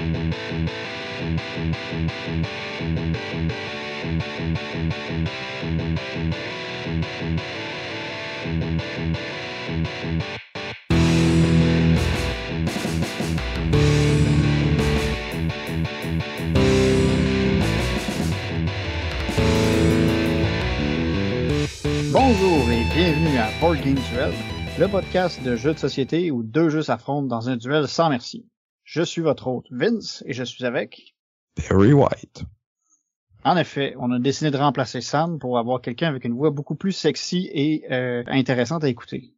Bonjour et bienvenue à Board Game Duel, le podcast de jeux de société où deux jeux s'affrontent dans un duel sans merci. Je suis votre hôte Vince et je suis avec Perry White. En effet, on a décidé de remplacer Sam pour avoir quelqu'un avec une voix beaucoup plus sexy et intéressante à écouter.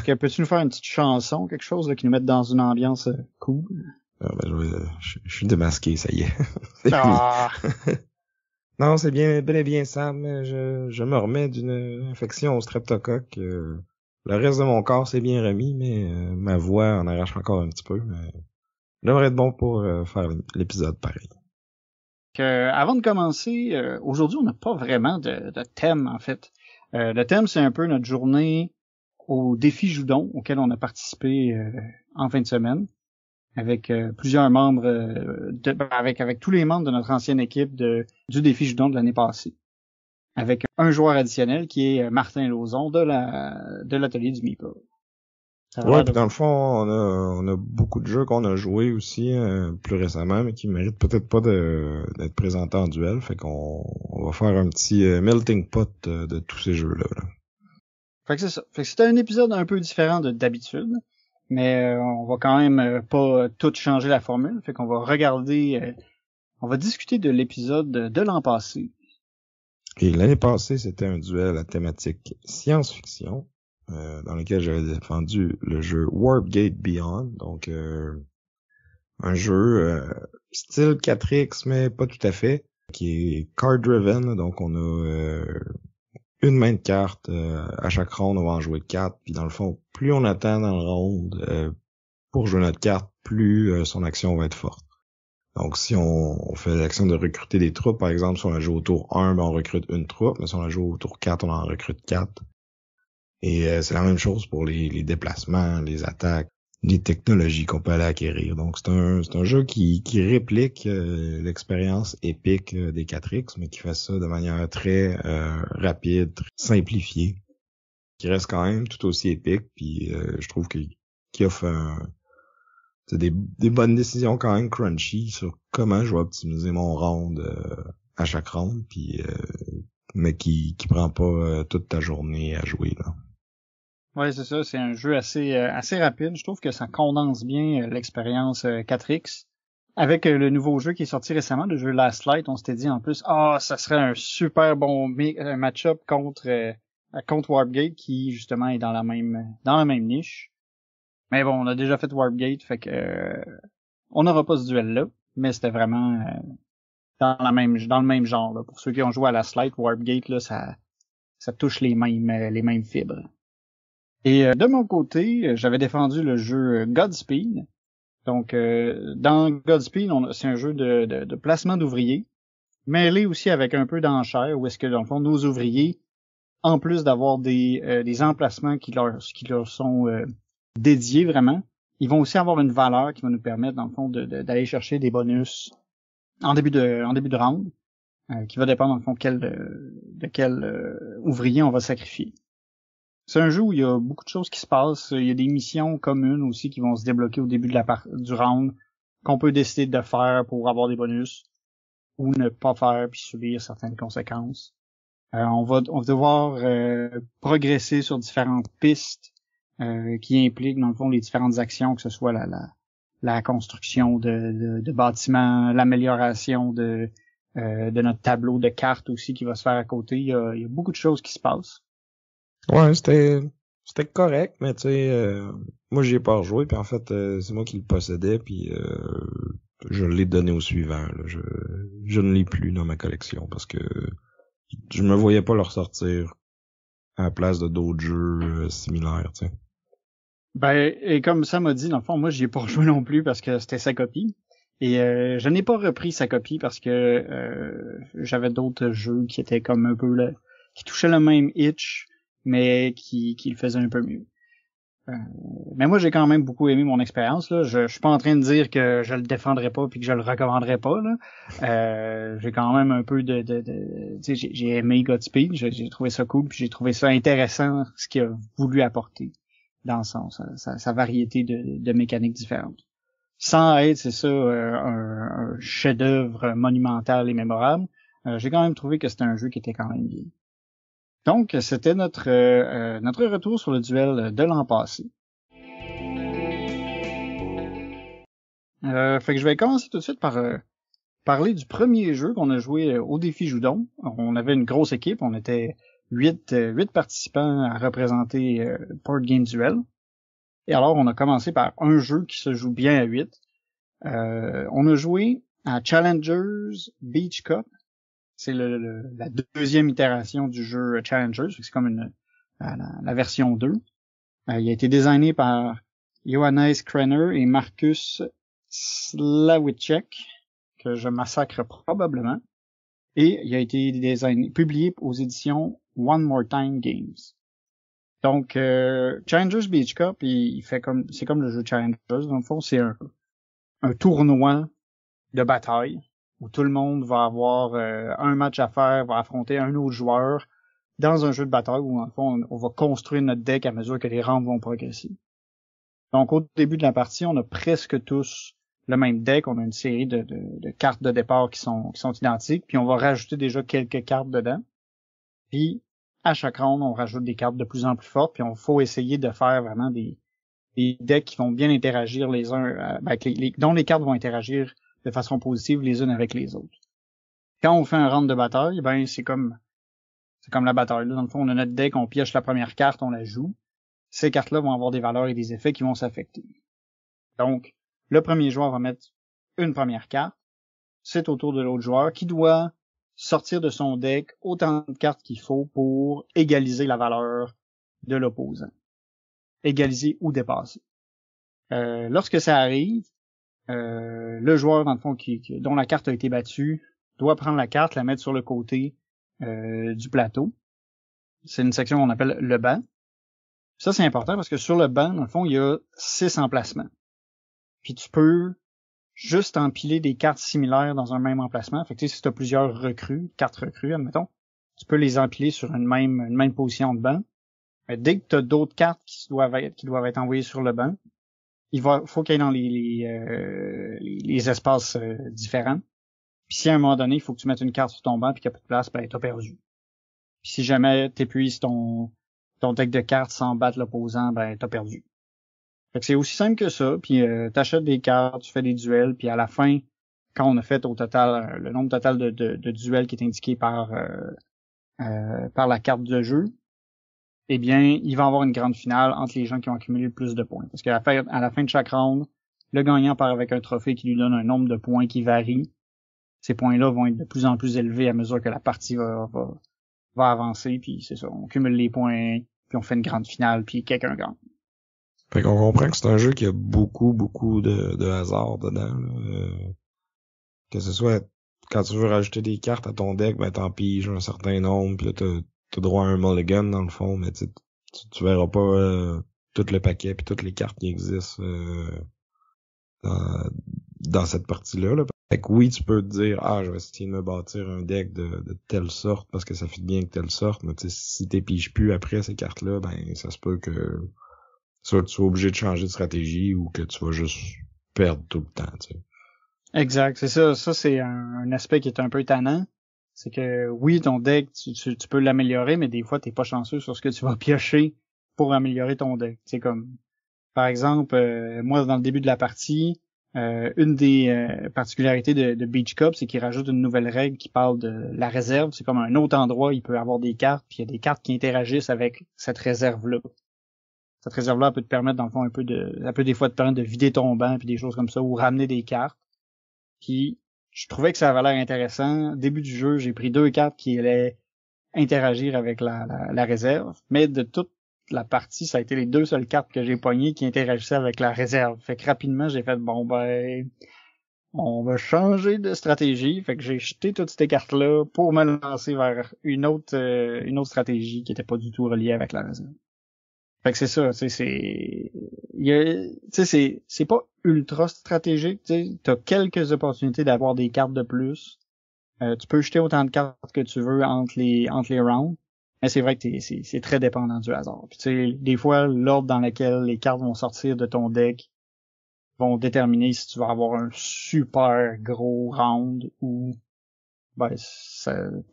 Peux-tu nous faire une petite chanson, quelque chose là, qui nous mette dans une ambiance cool? Je suis démasqué, ça y est. Ah. Non, c'est bel et bien Sam. Je me remets d'une infection au streptocoque. Le reste de mon corps s'est bien remis, mais ma voix en arrache encore un petit peu. Mais j'aimerais être bon pour faire l'épisode pareil. Avant de commencer, aujourd'hui, on n'a pas vraiment de thème, en fait. Le thème, c'est un peu notre journée au défi Joudon, auquel on a participé en fin de semaine, avec plusieurs membres, avec tous les membres de notre ancienne équipe du défi Joudon de l'année passée, avec un joueur additionnel qui est Martin Lauzon de l'atelier du Meeple. Ouais, puis dans le fond, on a beaucoup de jeux qu'on a joués aussi plus récemment, mais qui méritent peut-être pas d'être présentés en duel. Fait qu'on va faire un petit melting pot de tous ces jeux-là. Là. Fait que c'est ça. Fait que c'était un épisode un peu différent d'habitude, mais on va quand même pas tout changer la formule. Fait qu'on va regarder, on va discuter de l'épisode de l'an passé. Et l'année passée, c'était un duel à thématique science-fiction. Dans lequel j'avais défendu le jeu Warpgate Beyond, donc un jeu style 4X, mais pas tout à fait, qui est card-driven, donc on a une main de cartes, à chaque ronde on va en jouer 4, puis dans le fond, plus on attend dans le round pour jouer notre carte, plus son action va être forte. Donc si on fait l'action de recruter des troupes, par exemple, si on la joue au tour 1, ben on recrute une troupe, mais si on la joue au tour 4, on en recrute 4. Et c'est la même chose pour les déplacements, les attaques, les technologies qu'on peut aller acquérir. Donc c'est un jeu qui réplique l'expérience épique des 4X, mais qui fait ça de manière très rapide, très simplifiée, qui reste quand même tout aussi épique. Puis je trouve qu'il offre des bonnes décisions quand même crunchy sur comment je vais optimiser mon round à chaque round, puis mais qui prend pas toute ta journée à jouer là. Ouais, c'est ça, c'est un jeu assez rapide. Je trouve que ça condense bien l'expérience 4X. Avec le nouveau jeu qui est sorti récemment, le jeu Last Light, on s'était dit en plus, ça serait un super bon match-up contre Warpgate qui justement est dans la même niche. Mais bon, on a déjà fait Warpgate, fait que on n'aura pas ce duel-là, mais c'était vraiment dans le même genre là. Pour ceux qui ont joué à Last Light, Warpgate là, ça touche les mêmes fibres. Et de mon côté, j'avais défendu le jeu Godspeed. Donc, dans Godspeed, c'est un jeu de placement d'ouvriers, mêlé aussi avec un peu d'enchères, où est-ce que, dans le fond, nos ouvriers, en plus d'avoir des emplacements qui leur sont dédiés vraiment, ils vont aussi avoir une valeur qui va nous permettre, dans le fond, d'aller chercher des bonus en début de round, qui va dépendre, dans le fond, de quel ouvrier on va sacrifier. C'est un jeu où il y a beaucoup de choses qui se passent. Il y a des missions communes aussi qui vont se débloquer au début du round qu'on peut décider de faire pour avoir des bonus ou ne pas faire puis subir certaines conséquences. On va devoir progresser sur différentes pistes qui impliquent dans le fond les différentes actions, que ce soit la construction de bâtiments, l'amélioration de notre tableau de cartes aussi qui va se faire à côté. Il y a beaucoup de choses qui se passent. Ouais, c'était correct, mais tu sais, moi j'y ai pas rejoué, puis en fait c'est moi qui le possédais, puis je l'ai donné au suivant. Là. Je ne l'ai plus dans ma collection parce que je me voyais pas le ressortir à la place de d'autres jeux similaires, tu sais. Ben, et comme ça m'a dit, dans le fond, moi j'y ai pas rejoué non plus parce que c'était sa copie. Et je n'ai pas repris sa copie parce que j'avais d'autres jeux qui étaient comme un peu qui touchaient le même itch, mais qui le faisaient un peu mieux. Mais moi, j'ai quand même beaucoup aimé mon expérience, là. Je suis pas en train de dire que je le défendrai pas puis que je le recommanderai pas, là. J'ai quand même un peu tu sais, j'ai aimé Godspeed, j'ai trouvé ça cool puis j'ai trouvé ça intéressant ce qu'il a voulu apporter dans sa variété de mécaniques différentes. Sans être, c'est ça, un chef-d'œuvre monumental et mémorable, j'ai quand même trouvé que c'était un jeu qui était quand même bien. Donc, c'était notre retour sur le duel de l'an passé. Fait que je vais commencer tout de suite par parler du premier jeu qu'on a joué au défi Joudon. On avait une grosse équipe, on était 8 participants à représenter Board Game Duel. Et alors, on a commencé par un jeu qui se joue bien à 8. On a joué à Challengers Beach Cup. C'est la deuxième itération du jeu Challengers. C'est comme la version 2. Il a été designé par Johannes Krenner et Marcus Slawicek, que je massacre probablement. Et il a été publié aux éditions One More Time Games. Donc, Challengers Beach Cup, c'est comme le jeu Challengers. Dans le fond, c'est un tournoi de bataille où tout le monde va avoir un match à faire, va affronter un autre joueur dans un jeu de bataille où, en fond, on va construire notre deck à mesure que les rangs vont progresser. Donc, au début de la partie, on a presque tous le même deck. On a une série de cartes de départ qui sont identiques, puis on va rajouter déjà quelques cartes dedans. Puis, à chaque round, on rajoute des cartes de plus en plus fortes, puis on faut essayer de faire vraiment des decks qui vont bien interagir les uns, dont les cartes vont interagir de façon positive les unes avec les autres. Quand on fait un round de bataille, ben c'est comme la bataille. Là. Dans le fond, on a notre deck, on pioche la première carte, on la joue. Ces cartes-là vont avoir des valeurs et des effets qui vont s'affecter. Donc, le premier joueur va mettre une première carte. C'est au tour de l'autre joueur qui doit sortir de son deck autant de cartes qu'il faut pour égaliser la valeur de l'opposant. Égaliser ou dépasser. Lorsque ça arrive, le joueur, dans le fond, dont la carte a été battue, doit prendre la carte, la mettre sur le côté du plateau. C'est une section qu'on appelle le banc. Ça, c'est important parce que sur le banc, dans le fond, il y a 6 emplacements. Puis tu peux juste empiler des cartes similaires dans un même emplacement. Fait que si tu as plusieurs cartes recrues, admettons, tu peux les empiler sur une même position de banc. Dès que tu as d'autres cartes qui doivent être envoyées sur le banc, faut qu'il y ait dans les espaces différents. Puis si à un moment donné, il faut que tu mettes une carte sur ton banc puis qu'il n'y a pas de place, ben t'as perdu. Puis si jamais t'épuises ton deck de cartes sans battre l'opposant, ben t'as perdu. Fait que c'est aussi simple que ça, puis t'achètes des cartes, tu fais des duels, puis à la fin, quand on a fait au total le nombre total de duels qui est indiqué par la carte de jeu, eh bien, il va y avoir une grande finale entre les gens qui ont accumulé le plus de points. Parce qu'à la fin de chaque round, le gagnant part avec un trophée qui lui donne un nombre de points qui varie. Ces points-là vont être de plus en plus élevés à mesure que la partie va avancer, puis c'est ça, on cumule les points, puis on fait une grande finale, puis quelqu'un gagne. Fait qu'on comprend que c'est un jeu qui a beaucoup de hasard dedans. Que ce soit quand tu veux rajouter des cartes à ton deck, ben t'en piges un certain nombre, puis là t'as droit à un mulligan dans le fond, mais tu verras pas tout le paquet puis toutes les cartes qui existent dans cette partie-là. Là. Fait que oui, tu peux te dire je vais essayer de me bâtir un deck de telle sorte parce que ça fit bien que telle sorte, mais si t'épiges plus après ces cartes-là, ben ça se peut que soit tu sois obligé de changer de stratégie ou que tu vas juste perdre tout le temps, tu sais. Exact, c'est ça. Ça, c'est un aspect qui est un peu tannant. C'est que oui, ton deck, tu peux l'améliorer, mais des fois, t'es pas chanceux sur ce que tu vas piocher pour améliorer ton deck. C'est comme, par exemple, moi, dans le début de la partie, une des particularités de Beach Cup, c'est qu'il rajoute une nouvelle règle qui parle de la réserve. C'est comme un autre endroit, il peut avoir des cartes, puis il y a des cartes qui interagissent avec cette réserve-là. Cette réserve-là peut te permettre, dans le fond, ça peut des fois te permettre de vider ton banc, puis des choses comme ça, ou ramener des cartes. Puis, je trouvais que ça avait l'air intéressant. Début du jeu, j'ai pris 2 cartes qui allaient interagir avec la réserve, mais de toute la partie, ça a été les 2 seules cartes que j'ai pognées qui interagissaient avec la réserve. Fait que rapidement, j'ai fait, on va changer de stratégie. Fait que j'ai jeté toutes ces cartes-là pour me lancer vers une autre stratégie qui était pas du tout reliée avec la réserve. Fait que c'est ça, tu sais, c'est pas ultra stratégique, tu sais, t'as quelques opportunités d'avoir des cartes de plus. Tu peux jeter autant de cartes que tu veux entre les rounds, mais c'est vrai que c'est très dépendant du hasard. Puis tu sais, des fois, l'ordre dans lequel les cartes vont sortir de ton deck vont déterminer si tu vas avoir un super gros round ou ben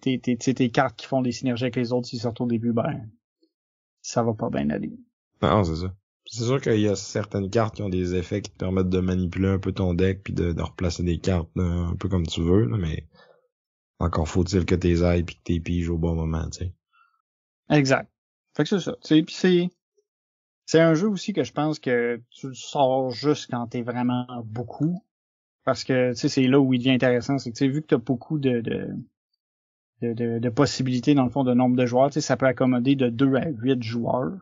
tes cartes qui font des synergies avec les autres s'ils sortent au début, ben ça va pas bien aller. Non, c'est ça. C'est sûr qu'il y a certaines cartes qui ont des effets qui te permettent de manipuler un peu ton deck puis de replacer des cartes là, un peu comme tu veux, là, mais encore faut-il que t'es ailles puis que t'es piges au bon moment, tu sais. Exact. Fait que c'est ça. Puis c'est un jeu aussi que je pense que tu le sors juste quand t'es vraiment beaucoup. Parce que tu sais, c'est là où il devient intéressant. C'est que tu sais, vu que t'as beaucoup de possibilités dans le fond de nombre de joueurs, tu sais, ça peut accommoder de 2 à 8 joueurs.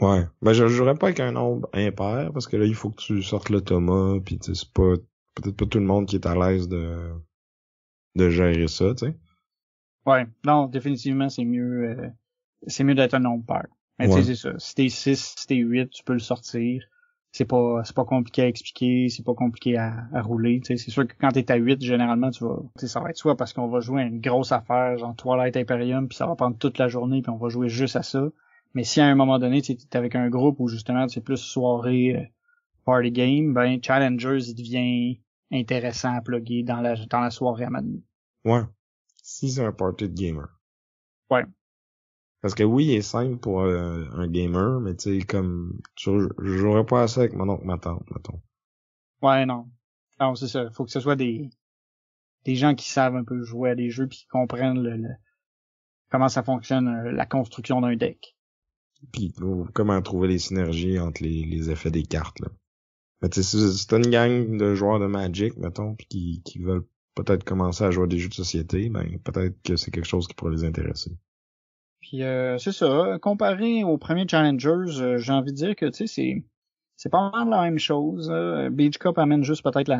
Ouais. Ben je jouerais pas avec un nombre impair parce que là il faut que tu sortes l'automa puis tu sais, c'est pas peut-être pas tout le monde qui est à l'aise de gérer ça, tu sais. Ouais. Non, définitivement, c'est mieux d'être un nombre pair. Mais tu sais, c'est ça. Si t'es 6, si t'es 8, tu peux le sortir. C'est pas compliqué à expliquer, c'est pas compliqué à rouler, tu sais. C'est sûr que quand t'es à 8, généralement, tu sais, ça va être soit parce qu'on va jouer à une grosse affaire, genre Twilight Imperium, puis ça va prendre toute la journée, puis on va jouer juste à ça. Mais si à un moment donné, tu es avec un groupe où justement c'est plus soirée party game, ben Challengers il devient intéressant à plugger dans la soirée à maintenant. Ouais. Si c'est un party de gamer. Ouais. Parce que oui, il est simple pour un gamer, mais tu sais, comme je jouerais pas à ça avec mon oncle, ma tante, mettons. Ouais, non. Non, c'est ça. Faut que ce soit des gens qui savent un peu jouer à des jeux puis qui comprennent comment ça fonctionne, la construction d'un deck. Puis comment trouver les synergies entre les effets des cartes, là. Mais tu sais, si t'as une gang de joueurs de Magic, mettons, puis qui veulent peut-être commencer à jouer à des jeux de société, ben peut-être que c'est quelque chose qui pourrait les intéresser. Puis c'est ça. Comparé aux premiers Challengers, j'ai envie de dire que tu sais c'est pas mal la même chose. Beach Cup amène juste peut-être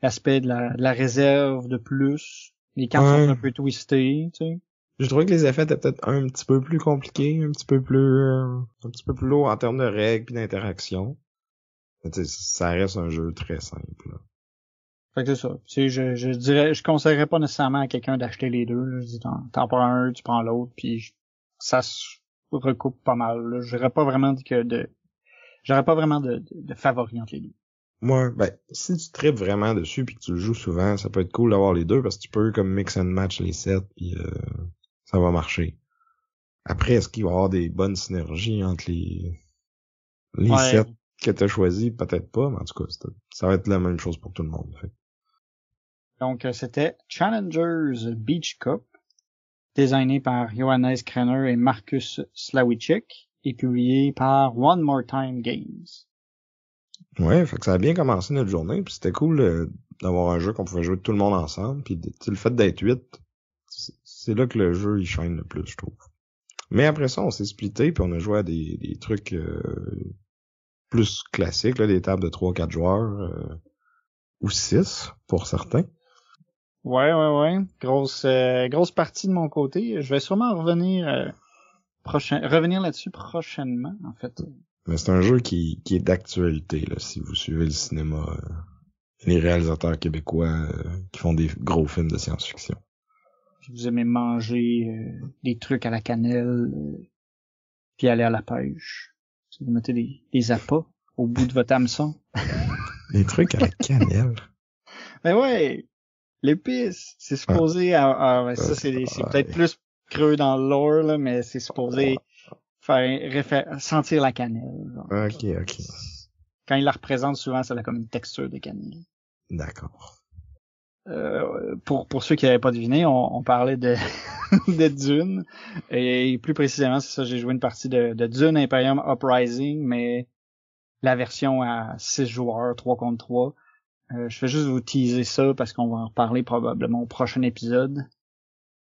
l'aspect de la réserve de plus. Les cartes sont un peu twistées, tu sais. Je trouvais que les effets étaient peut-être un petit peu plus compliqués, un petit peu plus lourd en termes de règles puis d'interaction. Mais tu sais, ça reste un jeu très simple, là. Fait que c'est ça. Tu sais, je conseillerais pas nécessairement à quelqu'un d'acheter les deux, là. Je dis, t'en prends un, tu prends l'autre, puis ça se recoupe pas mal, là. J'aurais pas vraiment de favoris entre les deux. Moi, ben, si tu tripes vraiment dessus puis que tu le joues souvent, ça peut être cool d'avoir les deux parce que tu peux comme mix and match les sets puis ça va marcher. Après, est-ce qu'il va y avoir des bonnes synergies entre les sets que t'as choisis? Peut-être pas, mais en tout cas, ça va être la même chose pour tout le monde, en fait. Donc, c'était Challengers Beach Cup, designé par Johannes Krenner et Marcus Slawicek, et publié par One More Time Games. Ouais, fait que ça a bien commencé notre journée, puis c'était cool d'avoir un jeu qu'on pouvait jouer tout le monde ensemble, puis le fait d'être 8, c'est là que le jeu il shine le plus, je trouve. Mais après ça, on s'est splitté, puis on a joué à des trucs plus classiques, là, des tables de 3-4 joueurs, ou 6 pour certains. Ouais. Grosse partie de mon côté. Je vais sûrement revenir là-dessus prochainement, en fait. Mais c'est un jeu qui est d'actualité, là, si vous suivez le cinéma, les réalisateurs québécois qui font des gros films de science-fiction. Si vous aimez manger des trucs à la cannelle, puis aller à la pêche. Si vous mettez des appâts au bout de votre hameçon. Des trucs à la cannelle? Ben ouais! L'épice, c'est supposé ça c'est peut-être plus creux dans le lore, là, mais c'est supposé sentir la cannelle. Genre. Ok. Quand il la représente, souvent, ça a comme une texture de cannelle. D'accord. Pour ceux qui n'avaient pas deviné, on parlait de de Dune. Et plus précisément, c'est ça, j'ai joué une partie de Dune Imperium Uprising, mais la version à 6 joueurs, 3 contre 3. Je vais juste vous teaser ça parce qu'on va en reparler probablement au prochain épisode.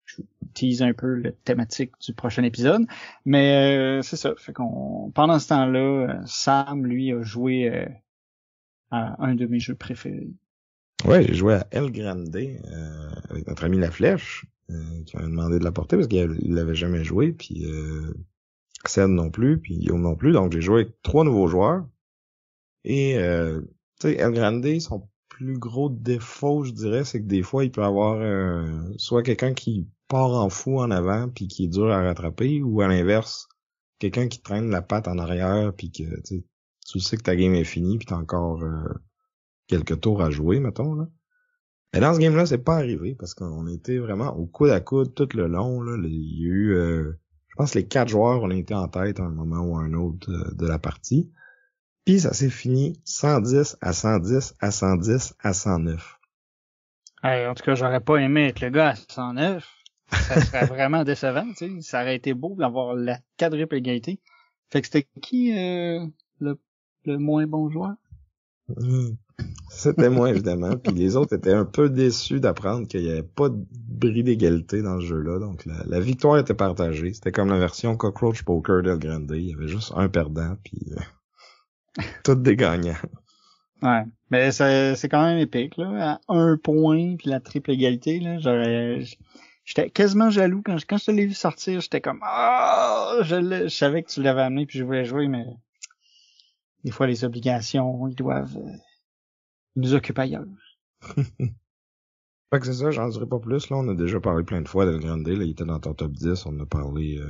Je vous tease un peu la thématique du prochain épisode. Mais c'est ça. Fait qu'on pendant ce temps-là, Sam, lui, a joué à un de mes jeux préférés. Ouais, j'ai joué à El Grande avec notre ami La Flèche, qui m'a demandé de l'apporter parce qu'il l'avait jamais joué. Puis Ced non plus, puis Guillaume non plus. Donc, j'ai joué avec 3 nouveaux joueurs. Et, tu sais, El Grande, son plus gros défaut, je dirais, c'est que des fois, il peut avoir soit quelqu'un qui part en fou en avant puis qui est dur à rattraper, ou à l'inverse, quelqu'un qui traîne la patte en arrière puis que tu sais que ta game est finie puis t'as encore quelques tours à jouer, mettons, là. Mais dans ce game-là, c'est pas arrivé parce qu'on était vraiment au coude à coude tout le long, là. Il y a eu, je pense, les 4 joueurs, on a été en tête à un moment ou à un autre de la partie. Puis ça s'est fini 110 à 110 à 110 à 109. Hey, en tout cas, j'aurais pas aimé être le gars à 109. Ça serait vraiment décevant, tu sais. Ça aurait été beau d'avoir la quadruple égalité. Fait que c'était qui le moins bon joueur? C'était moi, évidemment. Puis les autres étaient un peu déçus d'apprendre qu'il n'y avait pas de bris d'égalité dans ce jeu-là. Donc la victoire était partagée. C'était comme la version Cockroach Poker d'El Grande. Il y avait juste un perdant, puis tout des gagnants. Ouais, mais c'est quand même épique, là. À 1 point, puis la triple égalité, là, j'étais quasiment jaloux quand je te l'ai vu sortir. J'étais comme je savais que tu l'avais amené puis je voulais jouer, mais des fois les obligations, ils doivent nous occuper ailleurs. Fait que c'est ça, j'en dirai pas plus. Là, on a déjà parlé plein de fois d'El Grande. Là, il était dans ton top 10. On en a parlé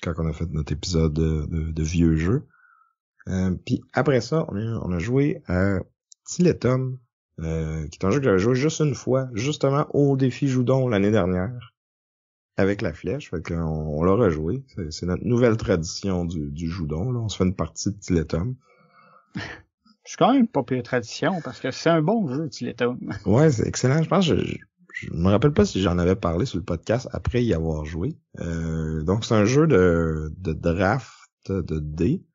quand on a fait notre épisode de vieux jeux. Puis après ça, on a joué à Tiletum, qui est un jeu que j'avais joué juste une fois, justement au défi Joudon l'année dernière, avec la flèche. Fait que on l'a rejoué. C'est notre nouvelle tradition du Joudon. Là. On se fait une partie de Tiletum. C'est quand même pas pire tradition, parce que c'est un bon jeu, Tiletum. Ouais, c'est excellent. Je pense que je me rappelle pas si j'en avais parlé sur le podcast après y avoir joué. Donc c'est un jeu de draft de dés.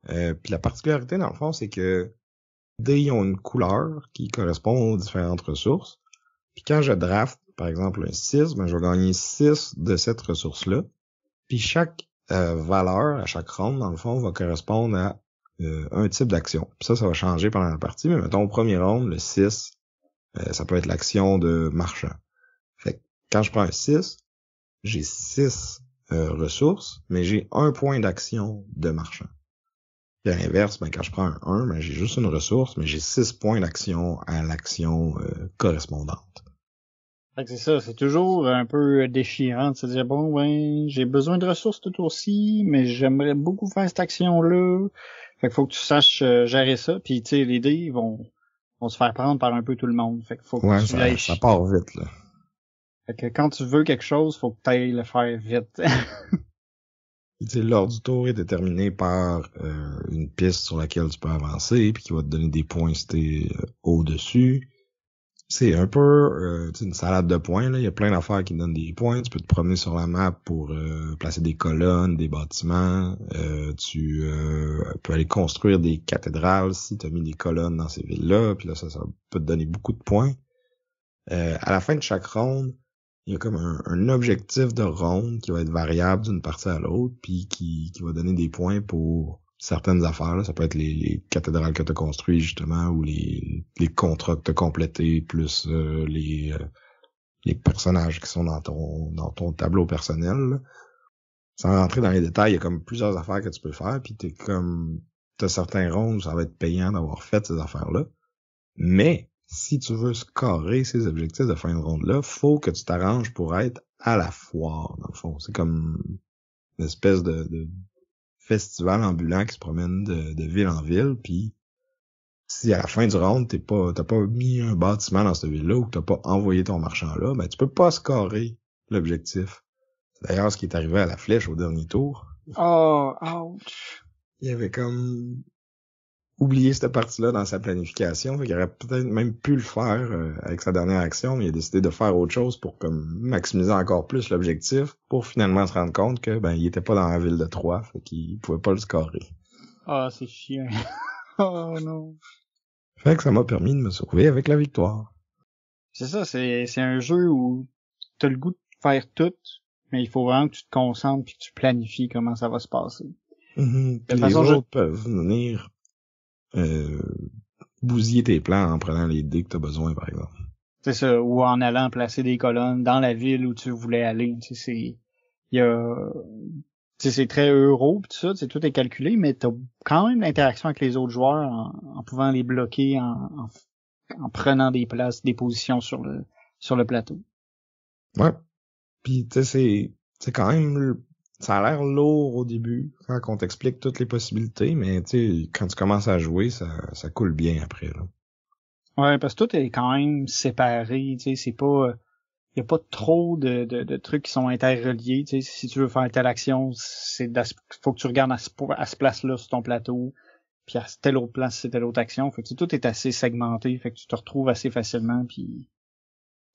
Puis la particularité, dans le fond, c'est que dés ont une couleur qui correspond aux différentes ressources. Puis quand je draft, par exemple, un 6, ben je vais gagner 6 de cette ressource-là. Puis chaque valeur, à chaque ronde, dans le fond, va correspondre à un type d'action. Puis ça va changer pendant la partie. Mais mettons, au premier round, le 6, ça peut être l'action de marchand. Fait que quand je prends un 6, j'ai 6 ressources, mais j'ai 1 point d'action de marchand. Puis à l'inverse, ben, quand je prends un 1, ben, j'ai juste une ressource, mais j'ai 6 points d'action à l'action correspondante. Fait que c'est ça, c'est toujours un peu déchirant de se dire, bon, ben, j'ai besoin de ressources tout aussi, mais j'aimerais beaucoup faire cette action-là. Fait qu'il faut que tu saches gérer ça, puis tu sais, les dés vont se faire prendre par un peu tout le monde. Fait qu'il faut que tu l'ailles. Ça part vite, là. Fait que quand tu veux quelque chose, faut que tu ailles le faire vite. L'ordre du tour est déterminé par une piste sur laquelle tu peux avancer, puis qui va te donner des points si t'es au-dessus. C'est un peu une salade de points, là. Il y a plein d'affaires qui te donnent des points. Tu peux te promener sur la map pour placer des colonnes, des bâtiments. Tu peux aller construire des cathédrales si tu as mis des colonnes dans ces villes-là. Puis là, ça peut te donner beaucoup de points. À la fin de chaque ronde, il y a comme un objectif de ronde qui va être variable d'une partie à l'autre, puis qui va donner des points pour certaines affaires. Là. Ça peut être les cathédrales que tu as construites, justement, ou les contrats que tu as complétés, plus les personnages qui sont dans ton tableau personnel. Là. Sans rentrer dans les détails, il y a comme plusieurs affaires que tu peux faire, puis t'as certains rondes où ça va être payant d'avoir fait ces affaires-là. Mais si tu veux scorer ces objectifs de fin de ronde-là, faut que tu t'arranges pour être à la foire, dans le fond. C'est comme une espèce de festival ambulant qui se promène de ville en ville, puis si à la fin du round, t'as pas mis un bâtiment dans cette ville-là ou que t'as pas envoyé ton marchand là, ben tu peux pas scorer l'objectif. C'est d'ailleurs ce qui est arrivé à la flèche au dernier tour. Oh, ouch. Il avait comme oublié cette partie-là dans sa planification. Fait qu'il aurait peut-être même pu le faire avec sa dernière action, mais il a décidé de faire autre chose pour comme maximiser encore plus l'objectif, pour finalement se rendre compte que ben il était pas dans la ville de Troyes, fait qu'il pouvait pas le scorer. Ah, c'est chiant. Oh non. Fait que ça m'a permis de me sauver avec la victoire. C'est ça, c'est un jeu où t'as le goût de faire tout, mais il faut vraiment que tu te concentres puis que tu planifies comment ça va se passer. Puis les autres peuvent venir bousiller tes plans en prenant les dés que t'as besoin, par exemple. C'est ça, ou en allant placer des colonnes dans la ville où tu voulais aller. Tu sais, c'est très euro pis tout ça, tout est calculé, mais t'as quand même l'interaction avec les autres joueurs en pouvant les bloquer, en prenant des places, des positions sur le plateau. Ouais. Puis tu sais, c'est quand même, ça a l'air lourd au début quand on t'explique toutes les possibilités, mais tu sais, quand tu commences à jouer, ça coule bien après là. Ouais, parce que tout est quand même séparé, tu sais, c'est pas, y a pas trop de trucs qui sont interreliés, tu sais, si tu veux faire telle action, faut que tu regardes à ce place-là sur ton plateau, puis à telle autre place, c'est telle autre action, fait que tu sais, tout est assez segmenté, fait que tu te retrouves assez facilement, puis...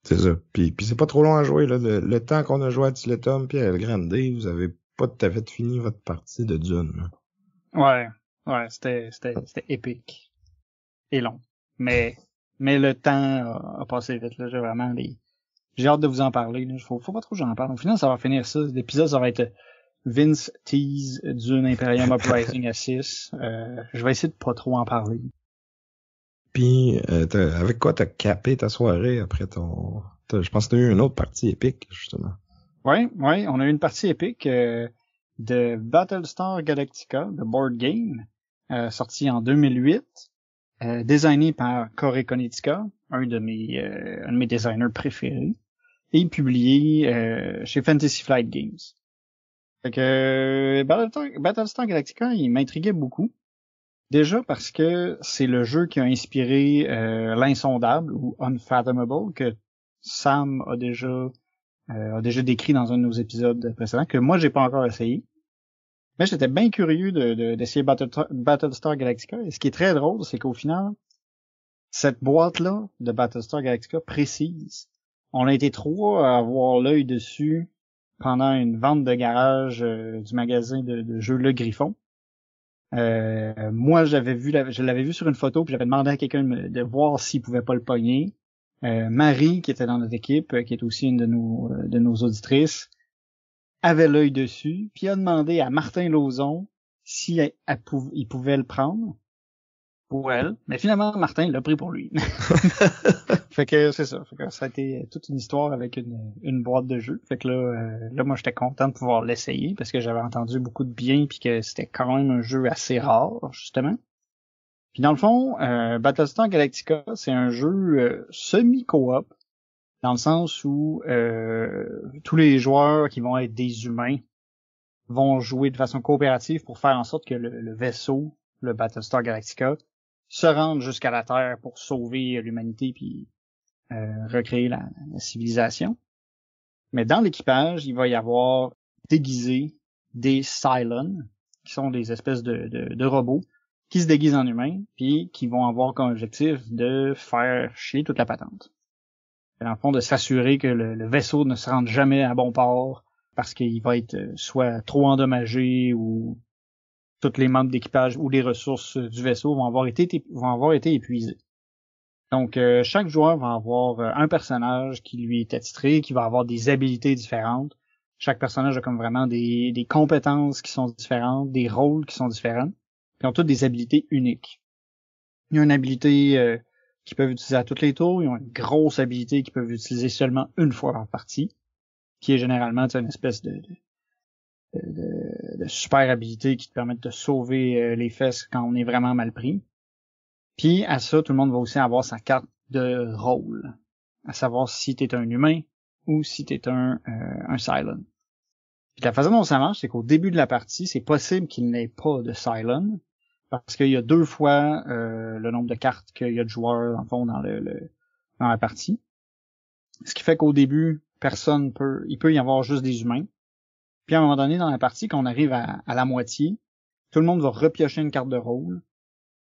C'est ça. Puis c'est pas trop long à jouer là. Le temps qu'on a joué à Tiletum puis à El Grande, vous avez pas tout à fait fini votre partie de Dune. Là. Ouais, c'était épique et long, mais le temps a passé vite là, j'ai hâte de vous en parler. Là. Faut pas trop que j'en parle. Au final, ça va finir ça. L'épisode, ça va être Vince tease Dune Imperium Uprising à 6. Je vais essayer de pas trop en parler. Puis, avec quoi t'as capé ta soirée après je pense que t'as eu une autre partie épique, justement. Ouais, on a eu une partie épique de Battlestar Galactica, de board game, sorti en 2008, designé par Corey Konieczka, un de mes designers préférés, et publié chez Fantasy Flight Games. Fait que Battlestar Galactica, il m'intriguait beaucoup. Déjà parce que c'est le jeu qui a inspiré l'Insondable ou Unfathomable que Sam a déjà décrit dans un de nos épisodes précédents, que moi j'ai pas encore essayé. Mais j'étais bien curieux d'essayer Battlestar Galactica. Et ce qui est très drôle, c'est qu'au final, cette boîte-là de Battlestar Galactica précise, on a été trois à avoir l'œil dessus pendant une vente de garage du magasin de jeux Le Griffon. Moi, je l'avais vu sur une photo, puis j'avais demandé à quelqu'un de voir s'il pouvait pas le pogner. Marie, qui était dans notre équipe, qui est aussi une de nos auditrices, avait l'œil dessus, puis a demandé à Martin Lauzon si il pouvait le prendre pour elle. Mais finalement, Martin l'a pris pour lui. Fait que c'est ça. Fait que ça a été toute une histoire avec une boîte de jeux. Fait que là, moi, j'étais content de pouvoir l'essayer parce que j'avais entendu beaucoup de bien puis que c'était quand même un jeu assez rare, justement. Puis dans le fond, Battlestar Galactica, c'est un jeu semi-coop dans le sens où tous les joueurs qui vont être des humains vont jouer de façon coopérative pour faire en sorte que le vaisseau, le Battlestar Galactica, se rende jusqu'à la Terre pour sauver l'humanité puis recréer la civilisation. Mais dans l'équipage, il va y avoir déguisé des Cylons, qui sont des espèces de robots qui se déguisent en humains, puis qui vont avoir comme objectif de faire chier toute la patente. Dans le fond, de s'assurer que le vaisseau ne se rende jamais à bon port, parce qu'il va être soit trop endommagé ou tous les membres d'équipage ou les ressources du vaisseau vont avoir été épuisées. Donc, chaque joueur va avoir un personnage qui lui est attitré, qui va avoir des habilités différentes. Chaque personnage a comme vraiment des compétences qui sont différentes, des rôles qui sont différents. Ils ont toutes des habilités uniques. Ils ont une habilité qu'ils peuvent utiliser à tous les tours. Ils ont une grosse habilité qu'ils peuvent utiliser seulement une fois par partie, qui est généralement une espèce de super habilité qui te permet de te sauver les fesses quand on est vraiment mal pris. Puis à ça, tout le monde va aussi avoir sa carte de rôle, à savoir si t'es un humain ou si t'es un Cylon. Puis la façon dont ça marche, c'est qu'au début de la partie, c'est possible qu'il n'ait pas de Cylon, parce qu'il y a 2 fois le nombre de cartes qu'il y a de joueurs en fond dans la partie. Ce qui fait qu'au début, il peut y avoir juste des humains. Puis à un moment donné dans la partie, quand on arrive à la moitié, tout le monde va repiocher une carte de rôle.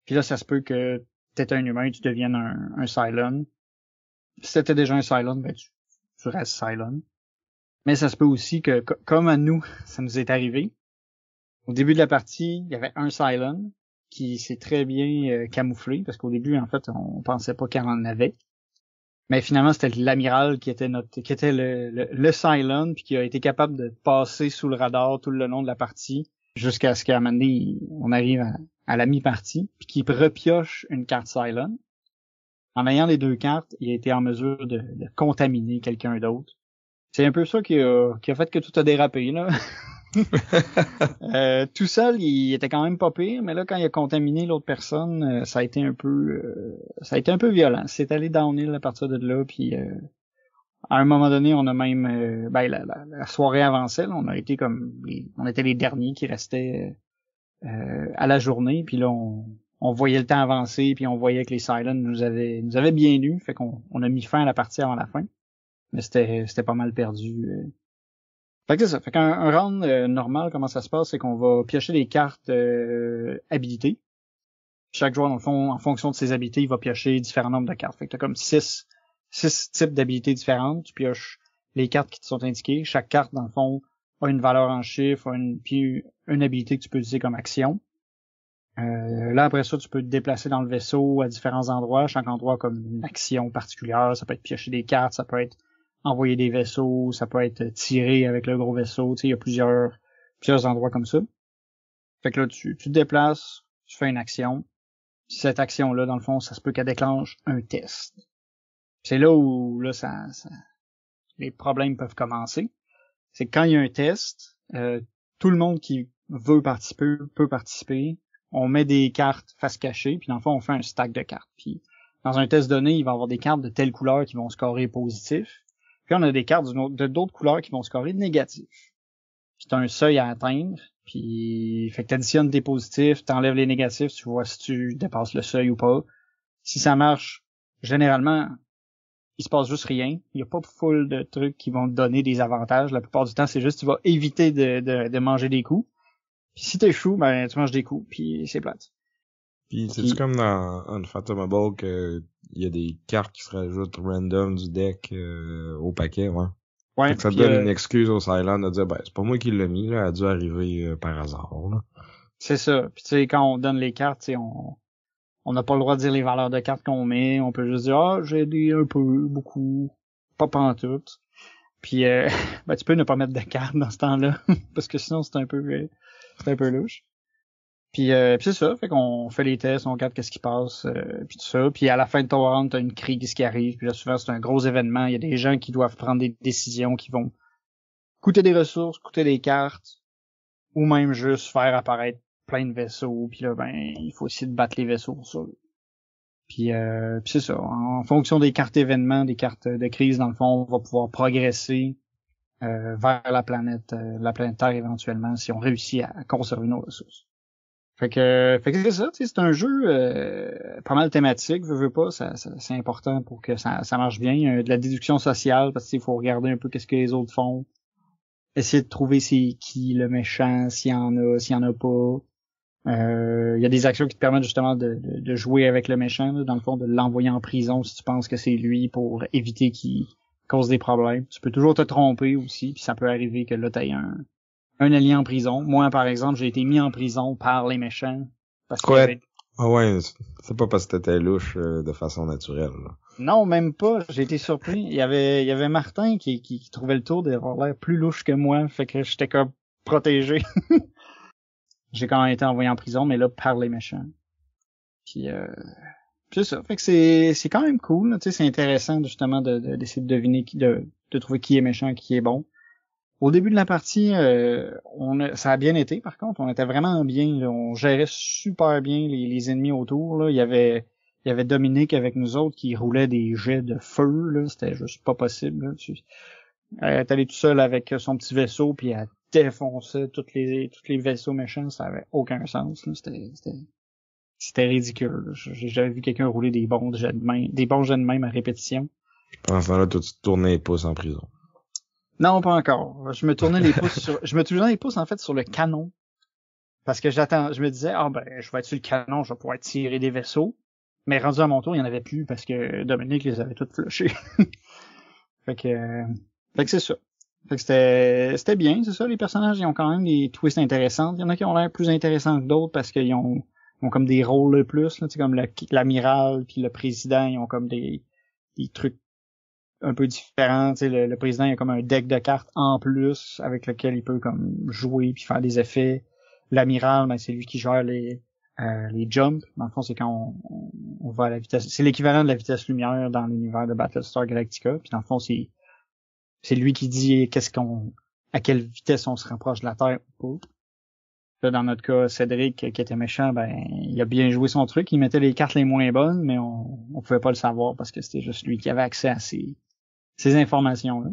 Puis là, ça se peut que t'es un humain, tu deviennes un Cylon. Si t'étais déjà un Cylon, ben tu restes Cylon. Mais ça se peut aussi que, comme à nous, ça nous est arrivé. Au début de la partie, il y avait un Cylon qui s'est très bien camouflé, parce qu'au début, en fait, on pensait pas qu'il y en avait. Mais finalement, c'était l'amiral qui était le Cylon, puis qui a été capable de passer sous le radar tout le long de la partie, jusqu'à ce qu'à un moment donné, on arrive à la mi-partie, puis qu'il repioche une carte Cylon. En ayant les 2 cartes, il a été en mesure de contaminer quelqu'un d'autre. C'est un peu ça qui a fait que tout a dérapé, là. Tout seul, il était quand même pas pire, mais là, quand il a contaminé l'autre personne, ça a été un peu violent. C'est allé downhill à partir de là, puis à un moment donné, on a même, la soirée avançait, là, on était les derniers qui restaient à la journée, puis là, on voyait le temps avancer, puis on voyait que les Silents nous avaient bien eu, fait qu'on a mis fin à la partie avant la fin, mais c'était pas mal perdu. Fait que c'est ça. Fait qu'un round normal, comment ça se passe, c'est qu'on va piocher des cartes habilités. Chaque joueur, dans le fond, en fonction de ses habilités, il va piocher différents nombres de cartes. Fait que t'as comme six types d'habilités différentes. Tu pioches les cartes qui te sont indiquées. Chaque carte, dans le fond, a une valeur en chiffres, puis une habilité que tu peux utiliser comme action. Là, après ça, tu peux te déplacer dans le vaisseau à différents endroits. Chaque endroit a comme une action particulière. Ça peut être piocher des cartes, ça peut être envoyer des vaisseaux, ça peut être tirer avec le gros vaisseau, tu sais, il y a plusieurs endroits comme ça. Fait que là, tu te déplaces, tu fais une action. Cette action-là, dans le fond, ça se peut qu'elle déclenche un test. C'est là où, là, les problèmes peuvent commencer. C'est que quand il y a un test, tout le monde qui veut participer peut participer. On met des cartes face cachée, puis dans le fond, on fait un stack de cartes. Puis dans un test donné, il va y avoir des cartes de telle couleur qui vont scorer positif. Puis on a des cartes de d'autres couleurs qui vont scorer négatif. Puis t'as un seuil à atteindre, puis fait que t'additionnes des positifs, t'enlèves les négatifs, tu vois si tu dépasses le seuil ou pas. Si ça marche, généralement, il se passe juste rien. Il n'y a pas full de trucs qui vont te donner des avantages. La plupart du temps, c'est juste tu vas éviter de manger des coups. Puis si t'échoues, ben tu manges des coups, puis c'est plate. Puis c'est-tu comme dans Unfathomable que il y a des cartes qui se rajoutent random du deck au paquet, ouais. Ouais. Ça te donne une excuse au Silent de dire c'est pas moi qui l'ai mis, là, elle a dû arriver par hasard, là. C'est ça. Puis tu sais, quand on donne les cartes, on n'a pas le droit de dire les valeurs de cartes qu'on met. On peut juste dire j'ai des un peu, beaucoup, pas pantoute. Puis tu peux ne pas mettre de cartes dans ce temps-là, parce que sinon c'est un peu louche. Puis c'est ça, fait qu'on fait les tests, on regarde qu'est-ce qui passe, puis tout ça. Puis à la fin de ton round, t'as une crise qui arrive. Puis là, souvent, c'est un gros événement. Il y a des gens qui doivent prendre des décisions qui vont coûter des ressources, coûter des cartes, ou même juste faire apparaître plein de vaisseaux. Puis là, il faut essayer de battre les vaisseaux pour ça. Puis c'est ça. En fonction des cartes événements, des cartes de crise, dans le fond, on va pouvoir progresser vers la planète Terre éventuellement, si on réussit à conserver nos ressources. Fait que c'est ça, c'est un jeu pas mal thématique, veux pas, c'est important pour que ça marche bien. De la déduction sociale, parce qu'il faut regarder un peu qu'est-ce que les autres font. Essayer de trouver c'est qui le méchant, s'il y en a pas. Il y a des actions qui te permettent justement de jouer avec le méchant, là, dans le fond, de l'envoyer en prison si tu penses que c'est lui pour éviter qu'il cause des problèmes. Tu peux toujours te tromper aussi, puis ça peut arriver que là t'aies un allié en prison. Moi, par exemple, j'ai été mis en prison par les méchants. Parce que c'est pas parce que t'étais louche de façon naturelle, là. Non, même pas. J'ai été surpris. Il y avait Martin qui trouvait le tour d'avoir l'air plus louche que moi. Fait que j'étais comme protégé. J'ai quand même été envoyé en prison, mais là, par les méchants. Puis c'est ça. Fait que c'est quand même cool. Tu sais, c'est intéressant justement d'essayer de deviner de trouver qui est méchant et qui est bon. Au début de la partie, ça a bien été, par contre. On était vraiment bien, là. On gérait super bien les ennemis autour, là. Il y avait Dominique avec nous autres qui roulait des jets de feu, là. C'était juste pas possible, là. Elle est allée tout seule avec son petit vaisseau, puis elle défonçait tous les vaisseaux méchants. Ça avait aucun sens, là. C'était ridicule, là. J'ai jamais vu quelqu'un rouler des bons jets de même à répétition. Pendant ce temps-là, tu tournais les pouces en prison. Non, pas encore. Je me tournais les pouces en fait sur le canon. Parce que je me disais, je vais être sur le canon, je vais pouvoir tirer des vaisseaux. Mais rendu à mon tour, il n'y en avait plus parce que Dominique les avait toutes flushés. fait que c'est ça. Fait que c'était bien, c'est ça. Les personnages, ils ont quand même des twists intéressants. Il y en a qui ont l'air plus intéressants que d'autres parce qu'ils ont comme des rôles de plus, là, tu sais, comme l'amiral puis le président, ils ont comme des trucs un peu différent, tu sais, le président il a comme un deck de cartes en plus avec lequel il peut comme jouer puis faire des effets. L'amiral, c'est lui qui gère les jumps. Dans le fond, c'est quand on va à la vitesse, c'est l'équivalent de la vitesse lumière dans l'univers de Battlestar Galactica. Puis dans le fond, c'est lui qui dit à quelle vitesse on se rapproche de la Terre ou pas. Là, dans notre cas, Cédric, qui était méchant, ben, il a bien joué son truc. Il mettait les cartes les moins bonnes, mais on pouvait pas le savoir parce que c'était juste lui qui avait accès à ces informations-là.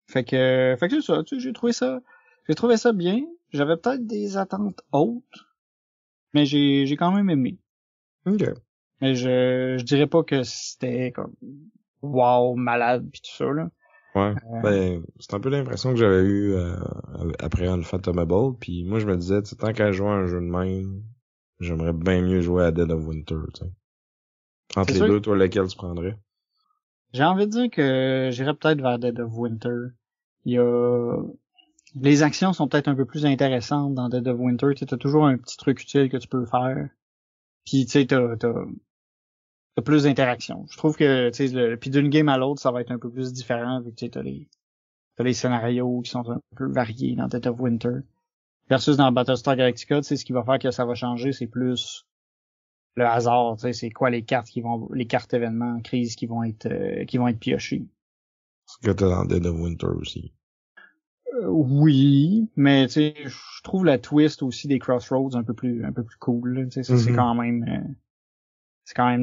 Fait que c'est ça, tu sais, j'ai trouvé ça bien. J'avais peut-être des attentes hautes, mais j'ai quand même aimé. OK. Mais je dirais pas que c'était comme wow, malade pis tout ça, là. Ouais. Ben, c'est un peu l'impression que j'avais eu après Unfathomable, puis moi je me disais, tu sais, tant qu'à jouer à un jeu de même, j'aimerais bien mieux jouer à Dead of Winter, tu sais. Entre les deux, toi, lequel tu prendrais? J'ai envie de dire que j'irais peut-être vers Dead of Winter. Les actions sont peut-être un peu plus intéressantes dans Dead of Winter. Tu sais, t'as toujours un petit truc utile que tu peux faire. Puis tu sais, t'as plus d'interaction. Je trouve que tu sais, puis d'une game à l'autre, ça va être un peu plus différent vu que tu sais, t'as les scénarios qui sont un peu variés dans Dead of Winter. Versus dans Battlestar Galactica, tu sais, ce qui va faire que ça va changer, c'est plus le hasard. Tu sais, c'est quoi les cartes événements en crise qui vont être piochées. Ce que t'as dans Dead of Winter aussi. Oui, mais tu sais, je trouve la twist aussi des Crossroads un peu plus cool. Là. Tu sais, ça, c'est quand même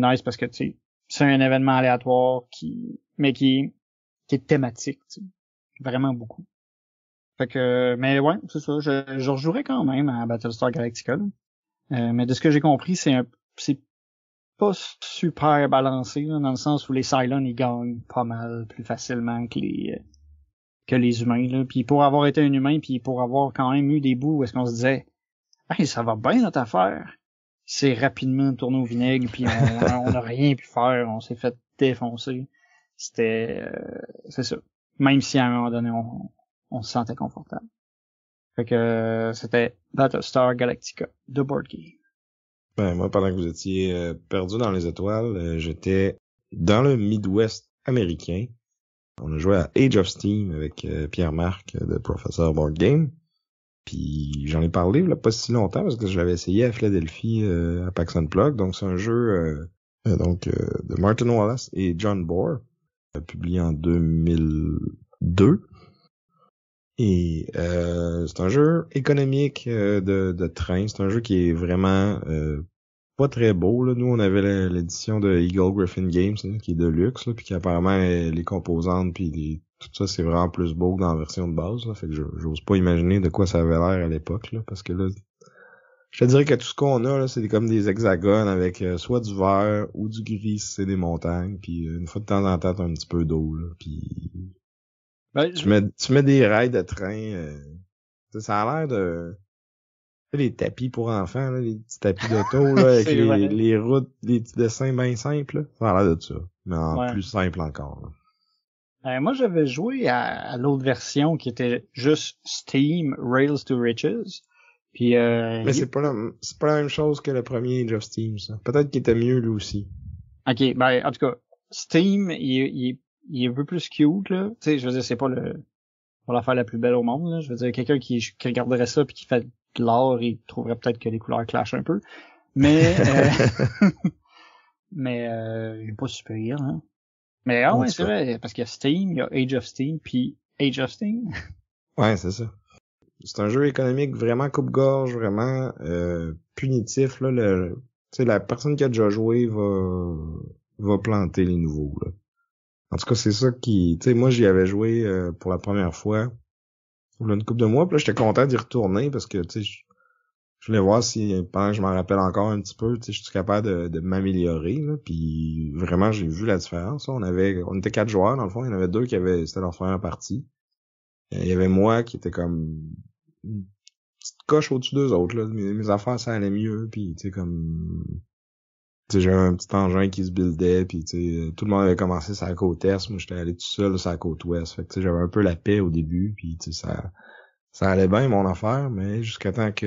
nice parce que tu sais, c'est un événement aléatoire qui est thématique, tu sais, vraiment beaucoup. Fait que, mais ouais, c'est ça. Je rejouerais quand même à Battlestar Galactica. Mais de ce que j'ai compris, c'est pas super balancé là, dans le sens où les Cylons ils gagnent pas mal plus facilement que les humains là. Puis pour avoir été un humain, puis pour avoir quand même eu des bouts où est-ce qu'on se disait, hey, ça va bien notre affaire, c'est rapidement tourné au vinaigre, puis on n'a rien pu faire, on s'est fait défoncer. C'est ça. Même si à un moment donné on se sentait confortable. Fait que c'était Battlestar Galactica, The Board Game. Ben moi, pendant que vous étiez perdu dans les étoiles, j'étais dans le Midwest américain. On a joué à Age of Steam avec Pierre-Marc de Professeur Board Game. Puis j'en ai parlé là pas si longtemps parce que je l'avais essayé à Philadelphie à PAX Unplugged. Donc c'est un jeu de Martin Wallace et John Bohr, publié en 2002. Et c'est un jeu économique de train. C'est un jeu qui est vraiment pas très beau. Là. Nous, on avait l'édition de Eagle Griffin Games, là, qui est de luxe, là, puis qui apparemment les composantes puis tout ça, c'est vraiment plus beau que dans la version de base. Là. Fait que j'ose pas imaginer de quoi ça avait l'air à l'époque, là, parce que là, je te dirais que tout ce qu'on a, là, c'est comme des hexagones avec soit du vert ou du gris si c'est des montagnes, puis une fois de temps en temps, t'as un petit peu d'eau, là, puis tu mets des rails de train, ça a l'air de les tapis pour enfants, là, les petits tapis d'auto là, avec les routes, les petits dessins bien simples, là. Ça a l'air de ça, mais en plus simple encore. Moi, j'avais joué à l'autre version qui était juste Steam Rails to Riches. Puis mais c'est pas la même chose que le premier Age of Steam, ça. Peut-être qu'il était mieux lui aussi. OK, ben en tout cas, Steam il est un peu plus cute là. Tu sais, je veux dire, c'est pas l'affaire la plus belle au monde là. Je veux dire, quelqu'un qui regarderait ça puis qui fait de l'art, il trouverait peut-être que les couleurs clashent un peu. Mais mais il est pas supérieur, hein. Mais ouais, c'est vrai, parce qu'il y a Steam, il y a Age of Steam, puis Age of Steam. Ouais, c'est ça. C'est un jeu économique vraiment coupe-gorge, vraiment punitif. Là, tu sais, la personne qui a déjà joué va planter les nouveaux. Là. En tout cas, c'est ça qui... Tu sais, moi, j'y avais joué pour la première fois il y a une couple de mois, puis là, j'étais content d'y retourner parce que, tu sais, je voulais voir si, pendant que je m'en rappelle encore un petit peu, tu sais, je suis capable de m'améliorer, là, puis vraiment, j'ai vu la différence. On était 4 joueurs, dans le fond, il y en avait 2 c'était leur première partie. Il y avait moi qui était comme une petite coche au-dessus d'eux autres, là. Mes affaires, ça allait mieux, puis tu sais, comme... Tu sais, j'avais un petit engin qui se buildait, puis tu sais, tout le monde avait commencé sur la côte est, moi j'étais allé tout seul sur la côte ouest. Fait que tu sais, j'avais un peu la paix au début, puis tu sais, ça allait bien mon affaire, mais jusqu'à temps que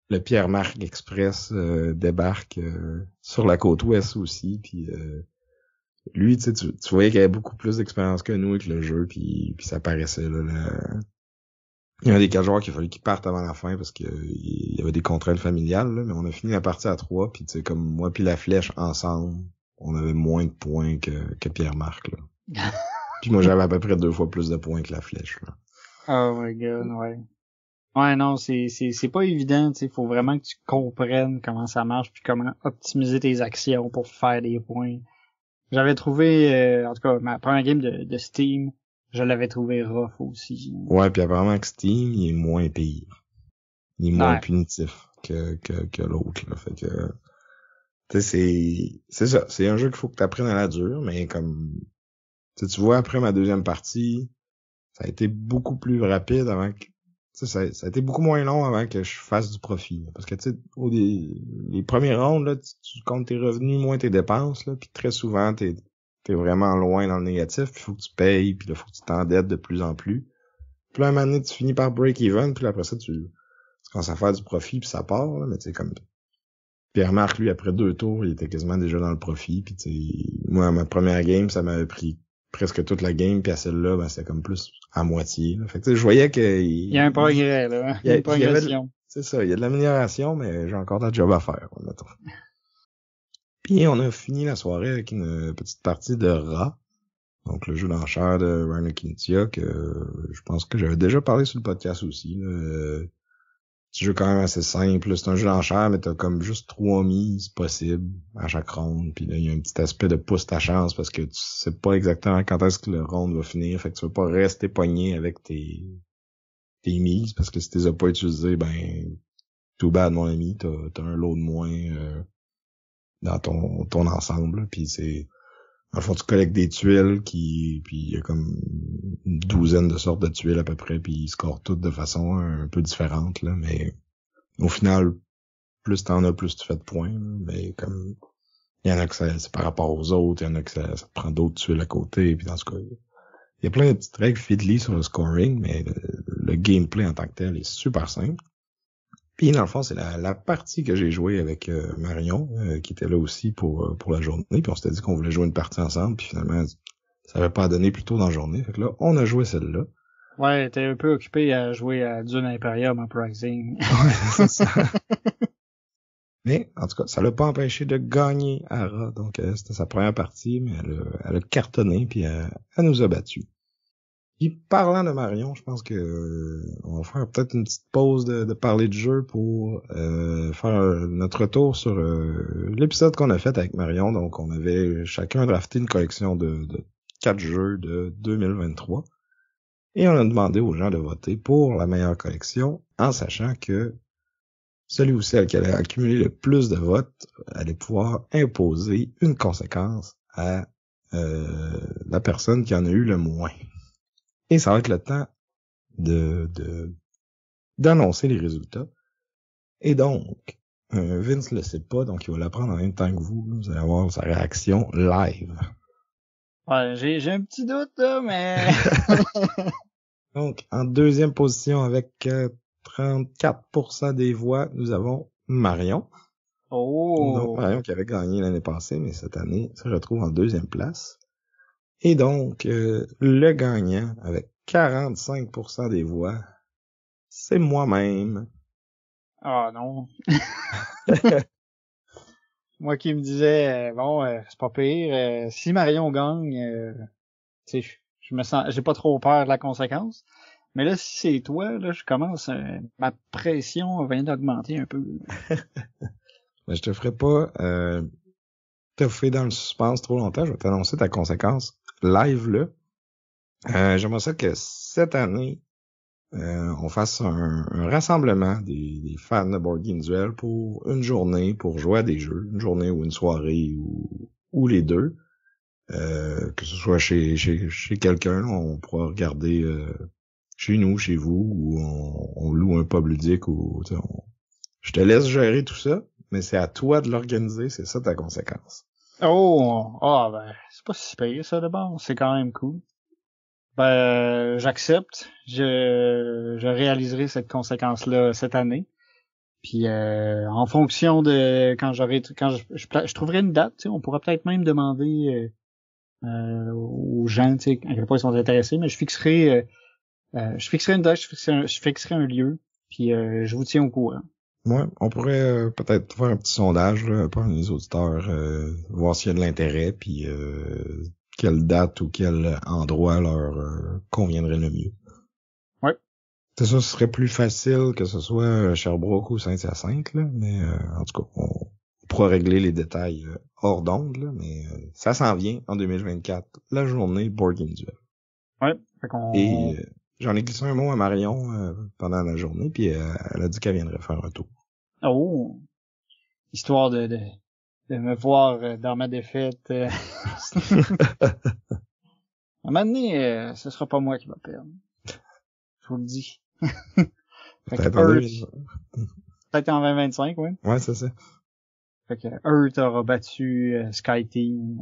le Pierre-Marc Express débarque sur la côte ouest aussi, puis lui, tu sais, tu voyais qu'il avait beaucoup plus d'expérience que nous avec le jeu, puis ça paraissait là. Il y a des 4 joueurs qu'il a fallu qu'ils partent avant la fin parce qu'il y avait des contraintes familiales, là, mais on a fini la partie à 3, puis tu sais, comme moi puis la flèche ensemble, on avait moins de points que Pierre-Marc, là. Puis moi, j'avais à peu près 2 fois plus de points que la flèche, là. Oh my god, ouais. Ouais, non, c'est pas évident, tu sais, faut vraiment que tu comprennes comment ça marche puis comment optimiser tes actions pour faire des points. J'avais trouvé, en tout cas, ma première game de Steam, je l'avais trouvé rough aussi. Ouais, puis apparemment que Steam, il est moins pire. Il est moins Ouais. punitif que l'autre, là. Fait que, tu sais, c'est ça. C'est un jeu qu'il faut que tu apprennes à la dure, mais comme, tu vois, après ma deuxième partie, ça a été beaucoup plus rapide avant que, tu sais, ça a été beaucoup moins long avant que je fasse du profit, là. Parce que, tu sais, les premiers rounds, là, tu comptes tes revenus moins tes dépenses, là, puis très souvent, t'es vraiment loin dans le négatif, puis il faut que tu payes, puis là, faut que tu t'endettes de plus en plus. Puis là, un moment donné, tu finis par break-even, puis là, après ça, tu commences à faire du profit, puis ça part, là, mais tu sais, comme Pierre-Marc, lui, après 2 tours, il était quasiment déjà dans le profit, puis tu sais, moi, à ma première game, ça m'avait pris presque toute la game, puis à celle-là, ben, c'était comme plus à moitié, là. Fait que tu sais, je voyais Il y a un progrès, là. Une progression. C'est ça, il y a de l'amélioration, mais j'ai encore de la job à faire, mettons. Puis on a fini la soirée avec une petite partie de Ra, donc le jeu d'enchères de Reiner Knizia, que je pense que j'avais déjà parlé sur le podcast aussi, là. Petit jeu quand même assez simple, c'est un jeu d'enchères, mais t'as comme juste 3 mises possibles à chaque ronde, puis là, il y a un petit aspect de pousse ta chance, parce que tu sais pas exactement quand est-ce que le round va finir, fait que tu veux pas rester pogné avec tes mises, parce que si tu les as pas utilisées, ben, too bad, mon ami, t'as un lot de moins dans ton ensemble, puis c'est... En fond, tu collectes des tuiles puis il y a comme une douzaine de sortes de tuiles à peu près, puis ils scorent toutes de façon un peu différente, là, mais au final, plus t'en as, plus tu fais de points, là, mais comme il y en a que c'est par rapport aux autres, il y en a que ça te prend d'autres tuiles à côté, puis dans ce cas, il y a plein de petites règles fiddly sur le scoring, mais le gameplay en tant que tel est super simple. Puis dans le fond, c'est la partie que j'ai jouée avec Marion, qui était là aussi pour la journée. Puis on s'était dit qu'on voulait jouer une partie ensemble, puis finalement, ça avait pas donné plus tôt dans la journée. Fait que là, on a joué celle-là. Ouais, t'es un peu occupé à jouer à Dune Imperium en Pricing. Ouais, c'est ça. Mais, en tout cas, ça l'a pas empêché de gagner Ara. Donc, c'était sa première partie, mais elle a cartonné, puis elle nous a battus. Puis parlant de Marion, je pense que on va faire peut-être une petite pause de parler de jeu pour faire notre retour sur l'épisode qu'on a fait avec Marion. Donc on avait chacun drafté une collection de 4 jeux de 2023. Et on a demandé aux gens de voter pour la meilleure collection, en sachant que celui ou celle qui allait accumuler le plus de votes allait pouvoir imposer une conséquence à la personne qui en a eu le moins. Et ça va être le temps d'annoncer les résultats. Et donc, Vince le sait pas, donc il va l'apprendre en même temps que vous. Vous allez avoir sa réaction live. Ouais, j'ai un petit doute, là, mais... Donc, en deuxième position avec 34% des voix, nous avons Marion. Oh! Donc, Marion qui avait gagné l'année passée, mais cette année se retrouve en deuxième place. Et donc, le gagnant, avec 45% des voix, c'est moi-même. Ah non. Moi qui me disais, bon, c'est pas pire. Si Marion gagne, tu sais, je me sens, j'ai pas trop peur de la conséquence. Mais là, si c'est toi, là, je commence, ma pression vient d'augmenter un peu. Mais je te ferai pas toffer dans le suspense trop longtemps. Je vais t'annoncer ta conséquence live là. J'aimerais ça que cette année, on fasse un rassemblement des fans de Board Game Duel pour une journée, pour jouer à des jeux, une journée ou une soirée ou les deux. Que ce soit chez quelqu'un, on pourra regarder chez nous, chez vous, ou on loue un pub ludique, ou je te laisse gérer tout ça, mais c'est à toi de l'organiser, c'est ça ta conséquence. Oh! Ah, ben, c'est pas si pire, ça, d'abord. C'est quand même cool. Ben, j'accepte. Je réaliserai cette conséquence-là cette année. Puis, en fonction de quand je trouverai une date, tu sais, on pourra peut-être même demander aux gens, tu sais, à quel point ils sont intéressés, mais je fixerai une date, je fixerai un lieu, puis je vous tiens au courant. Ouais, on pourrait peut-être faire un petit sondage là, parmi les auditeurs, voir s'il y a de l'intérêt, puis quelle date ou quel endroit leur conviendrait le mieux. Ouais. C'est sûr, ce serait plus facile que ce soit Sherbrooke ou Saint-Hyacinthe, là, mais en tout cas, on pourra régler les détails hors d'onde, là, mais ça s'en vient en 2024, la journée Board Game Duel. Ouais, fait qu'on... Et j'en ai glissé un mot à Marion pendant la journée, puis elle a dit qu'elle viendrait faire un tour. Oh! Histoire de me voir dans ma défaite. À un moment donné, ce sera pas moi qui va perdre. Je vous le dis. Peut-être en 2000. Peut-être en 2025, oui. Ouais, c'est ça. Fait que Earth aura battu SkyTeam.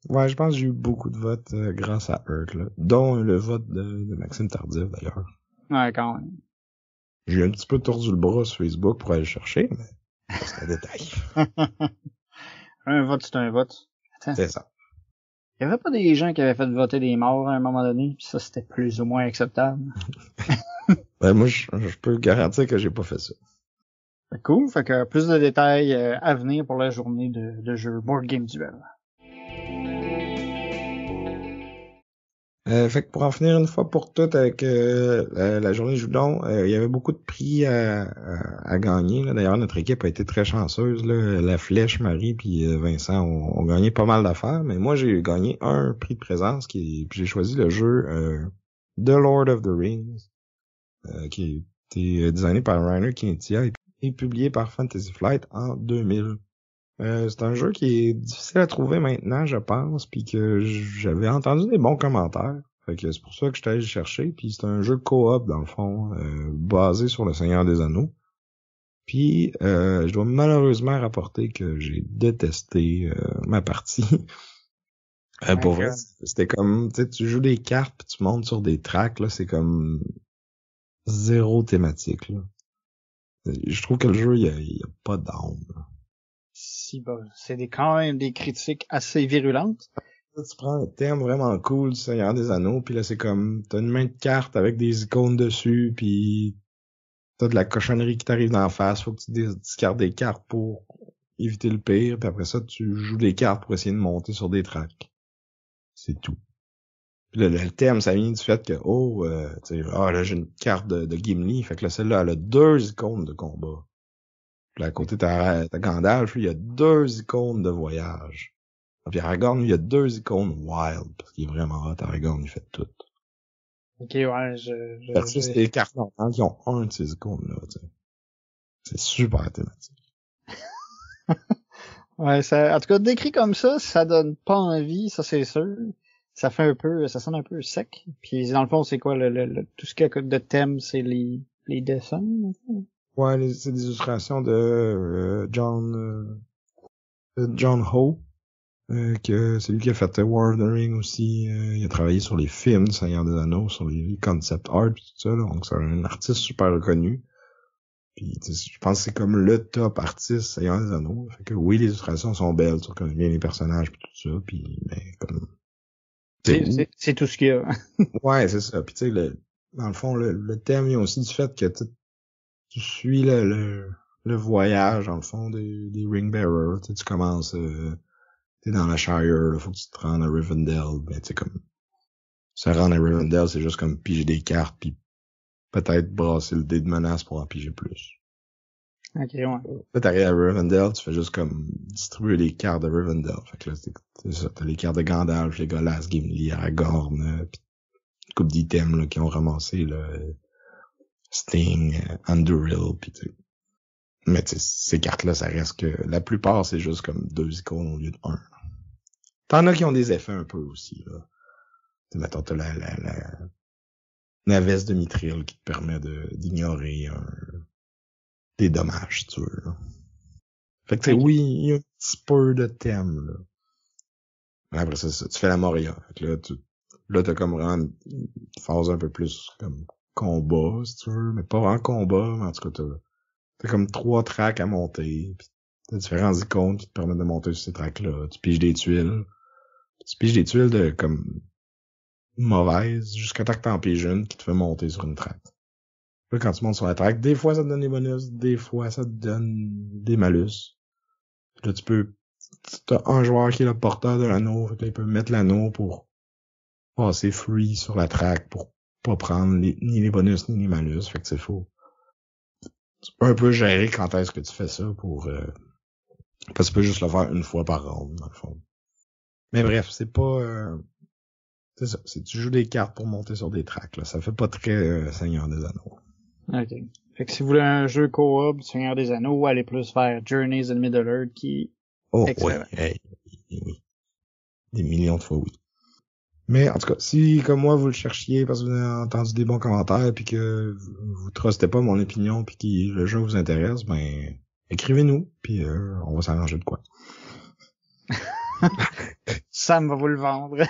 Ouais, je pense que j'ai eu beaucoup de votes grâce à Earth, là, dont le vote de Maxime Tardif, d'ailleurs. Ouais, quand même. J'ai un petit peu tordu le bras sur Facebook pour aller le chercher, mais c'est un détail. Un vote, c'est un vote. Attends. C'est ça. Il y avait pas des gens qui avaient fait voter des morts à un moment donné, puis ça, c'était plus ou moins acceptable. Ben, moi, je peux garantir que j'ai pas fait ça. Cool, fait que plus de détails à venir pour la journée de jeu Board Game Duel. Fait que pour en finir une fois pour toutes avec la journée Joudon, il y avait beaucoup de prix à gagner. Là. D'ailleurs, notre équipe a été très chanceuse. Là. La Flèche, Marie puis Vincent ont gagné pas mal d'affaires, mais moi j'ai gagné un prix de présence puis j'ai choisi le jeu The Lord of the Rings, qui a été designé par Rainer Knizia et publié par Fantasy Flight en 2000. C'est un jeu qui est difficile à trouver maintenant, je pense, puis que j'avais entendu des bons commentaires. Fait que c'est pour ça que je suis allé le chercher. Puis c'est un jeu coop, dans le fond, basé sur le Seigneur des Anneaux. Puis je dois malheureusement rapporter que j'ai détesté ma partie. Pour vrai, c'était comme, tu sais, tu joues des cartes puis tu montes sur des tracks, là, c'est comme zéro thématique, là. Je trouve que le jeu, il y a pas d'âme, là. Si, bah, c'est quand même des critiques assez virulentes. Là, tu prends un thème vraiment cool du Seigneur des Anneaux, puis là, c'est comme, t'as une main de carte avec des icônes dessus, puis t'as de la cochonnerie qui t'arrive d'en face, faut que tu discardes des cartes pour éviter le pire, puis après ça, tu joues des cartes pour essayer de monter sur des tracks. C'est tout. Puis là, le thème, ça vient du fait que, tu sais, là, j'ai une carte de Gimli, fait que là, celle-là, elle a 2 icônes de combat. Puis là, à côté, t'as Gandalf, lui, il y a 2 icônes de voyage. Puis Aragorn, lui, il y a 2 icônes wild, parce qu'il est vraiment hot, Aragorn, il fait tout. Ok, ouais, C'est des cartes normales qui ont un de ces icônes-là, tu sais. C'est super thématique. Ouais, en tout cas, décrit comme ça donne pas envie, ça c'est sûr. Ça sonne un peu sec. Puis dans le fond, c'est quoi tout ce qu'il y a de thème, c'est les dessins? Ouais, c'est des illustrations de John Ho, que c'est lui qui a fait War of the Ring aussi. Il a travaillé sur les films du Seigneur des Anneaux, sur les concept art pis tout ça, là. Donc c'est un artiste super reconnu. Puis je pense que c'est comme le top artiste Seigneur des Anneaux. Fait que oui, les illustrations sont belles, tu reconnais bien les personnages pis tout ça, puis mais comme c'est tout ce qu'il y a. Ouais, c'est ça. Puis tu sais, dans le fond, le thème vient aussi du fait que tu suis le voyage, dans le fond, des Ring Bearers. Tu commences, t'es dans la Shire, là, faut que tu te rendes à Rivendell. Ben, tu sais, comme, se rendre à Rivendell, c'est juste comme piger des cartes, puis peut-être brasser le dé de menace pour en piger plus. Ok, ouais. Là, t'arrives à Rivendell, tu fais juste comme distribuer les cartes de Rivendell. Fait que là, c'est ça, t'as les cartes de Gandalf, les Legolas, Gimli, Aragorn, pis une couple d'items, là, qui ont ramassé, là, Sting, Anduril, pis tu sais. Mais tu sais, ces cartes-là, ça reste que la plupart, c'est juste comme 2 icônes au lieu de 1. T'en as qui ont des effets un peu aussi, là. T'sais, mettons, t'as la veste de Mithril qui te permet d'ignorer des dommages, si tu veux, là. Fait que tu sais, oui, il y a un petit peu de thème, là. Après ça, tu fais la Moria. Fait que là, t'as comme vraiment une phase un peu plus comme combat, si tu veux, mais pas vraiment combat, mais en tout cas, t'as comme 3 tracks à monter, pis t'as différents icônes qui te permettent de monter sur ces tracks-là. Tu piges des tuiles. Tu piges des tuiles de comme mauvaises jusqu'à temps que t'en piges une qui te fait monter sur une track. Là, quand tu montes sur la track, des fois ça te donne des bonus, des fois ça te donne des malus. Là, t'as un joueur qui est le porteur de l'anneau, fait que là, il peut mettre l'anneau pour passer free sur la track pour pas prendre ni les bonus ni les malus. Fait que c'est faux. Tu peux un peu gérer quand est-ce que tu fais ça pour parce que tu peux juste le faire une fois par round, dans le fond. Mais bref, c'est pas c'est ça, c'est tu joues des cartes pour monter sur des tracks, là. Ça fait pas très Seigneur des Anneaux. OK. Fait que si vous voulez un jeu co-op du Seigneur des Anneaux, allez plus vers Journeys in Middle-earth qui est excellent. Ouais, oui. Des millions de fois oui. Mais en tout cas, si comme moi vous le cherchiez parce que vous avez entendu des bons commentaires puis que vous trustez pas mon opinion puis que le jeu vous intéresse, ben écrivez-nous puis on va s'arranger de quoi. Sam va vous le vendre.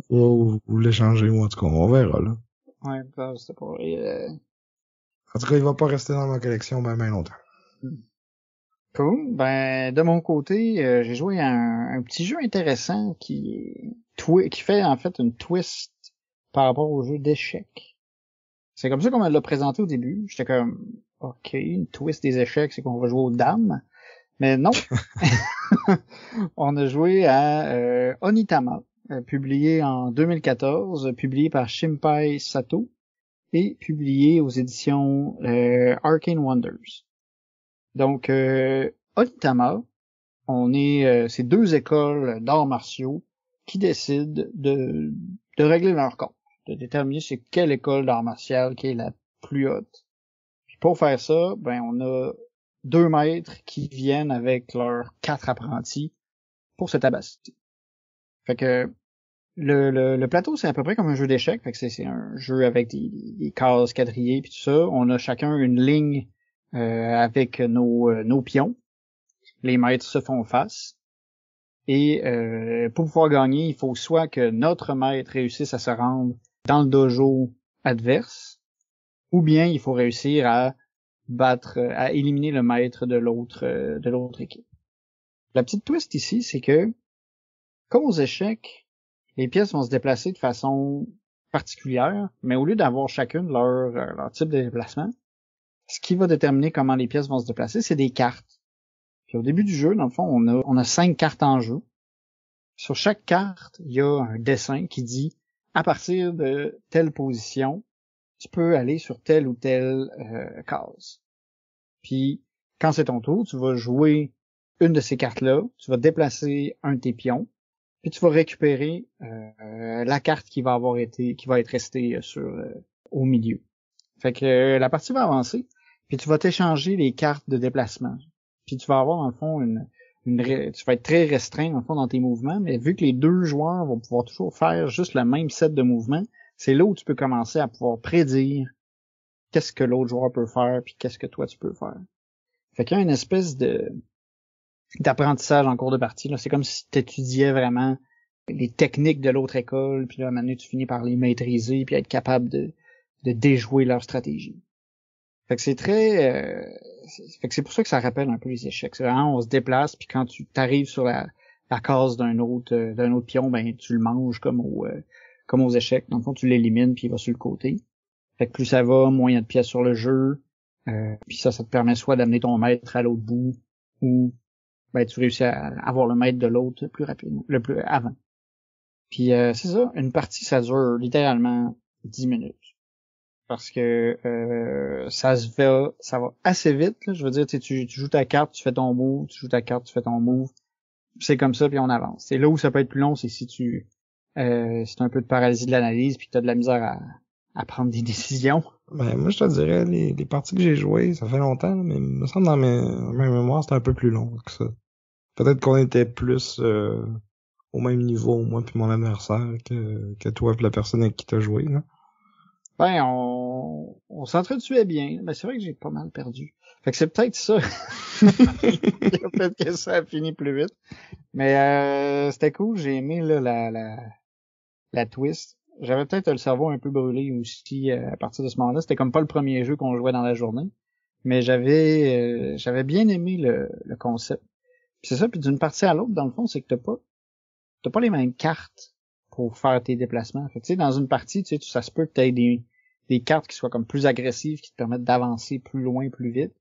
Ou vous l'échangez ou en tout cas, on verra là. Ouais, ça c'est pas. En tout cas, il va pas rester dans ma collection ben longtemps. Cool. Ben de mon côté, j'ai joué à un petit jeu intéressant qui fait en fait une twist par rapport au jeu d'échecs. C'est comme ça qu'on me l'a présenté au début. J'étais comme OK, une twist des échecs, c'est qu'on va jouer aux dames. Mais non. On a joué à Onitama, publié en 2014, publié par Shinpai Sato et publié aux éditions Arcane Wonders. Donc, Onitama, c'est deux écoles d'arts martiaux qui décident de régler leur compte, de déterminer c'est quelle école d'arts martiaux qui est la plus haute. Puis pour faire ça, ben on a 2 maîtres qui viennent avec leurs 4 apprentis pour se tabasser. Fait que le plateau, c'est à peu près comme un jeu d'échecs. Fait que c'est un jeu avec des cases quadrillées puis tout ça. On a chacun une ligne avec nos pions. Les maîtres se font face. Et pour pouvoir gagner, il faut soit que notre maître réussisse à se rendre dans le dojo adverse, ou bien il faut réussir à éliminer le maître de l'autre équipe. La petite twist ici, c'est que, comme aux échecs, les pièces vont se déplacer de façon particulière, mais au lieu d'avoir chacune leur type de déplacement, ce qui va déterminer comment les pièces vont se déplacer, c'est des cartes. Puis au début du jeu, dans le fond, on a 5 cartes en jeu. Sur chaque carte, il y a un dessin qui dit, à partir de telle position, tu peux aller sur telle ou telle case. Puis, quand c'est ton tour, tu vas jouer une de ces cartes-là, tu vas déplacer un de tes pions, puis tu vas récupérer la carte qui va être restée au milieu. Fait que la partie va avancer, puis tu vas t'échanger les cartes de déplacement. Puis tu vas avoir, dans le fond, tu vas être très restreint, dans le fond, dans tes mouvements, mais vu que les deux joueurs vont pouvoir toujours faire juste le même set de mouvements, c'est là où tu peux commencer à pouvoir prédire qu'est-ce que l'autre joueur peut faire, puis qu'est-ce que toi tu peux faire. Fait qu'il y a une espèce d'apprentissage en cours de partie, là. C'est comme si tu étudiais vraiment les techniques de l'autre école, puis là, à un moment donné, tu finis par les maîtriser, puis être capable de déjouer leur stratégie. Fait que c'est c'est pour ça que ça rappelle un peu les échecs. C'est vraiment, on se déplace, puis quand tu t'arrives sur la case d'un autre pion, ben tu le manges comme aux échecs. Dans le fond, tu l'élimines, puis il va sur le côté. Fait que plus ça va, moins il y a de pièces sur le jeu. Puis ça te permet soit d'amener ton maître à l'autre bout, ou ben tu réussis à avoir le maître de l'autre plus rapidement, plus avant. Puis c'est ça, une partie ça dure littéralement 10 minutes. Parce que ça va assez vite, là. Je veux dire, tu joues ta carte, tu fais ton move, tu joues ta carte, tu fais ton move. C'est comme ça, puis on avance. C'est là où ça peut être plus long, c'est si c'est un peu de paralysie de l'analyse, puis t'as de la misère à prendre des décisions. Ben moi je te dirais, les parties que j'ai jouées, ça fait longtemps, mais il me semble dans ma mémoire, c'était un peu plus long que ça. Peut-être qu'on était plus au même niveau, moi puis mon adversaire, que toi puis la personne avec qui t'as joué, là. Ben, on s'entretuait bien, mais c'est vrai que j'ai pas mal perdu. Fait que c'est peut-être ça. Peut-être que ça a fini plus vite. Mais c'était cool, j'ai aimé là la twist. J'avais peut-être le cerveau un peu brûlé aussi à partir de ce moment-là. C'était comme pas le premier jeu qu'on jouait dans la journée. Mais j'avais bien aimé le concept. Puis c'est ça, puis d'une partie à l'autre, dans le fond, c'est que t'as pas les mêmes cartes pour faire tes déplacements. Fait que, tu sais, dans une partie, tu sais, ça se peut que t'aies des cartes qui soient comme plus agressives, qui te permettent d'avancer plus loin, plus vite.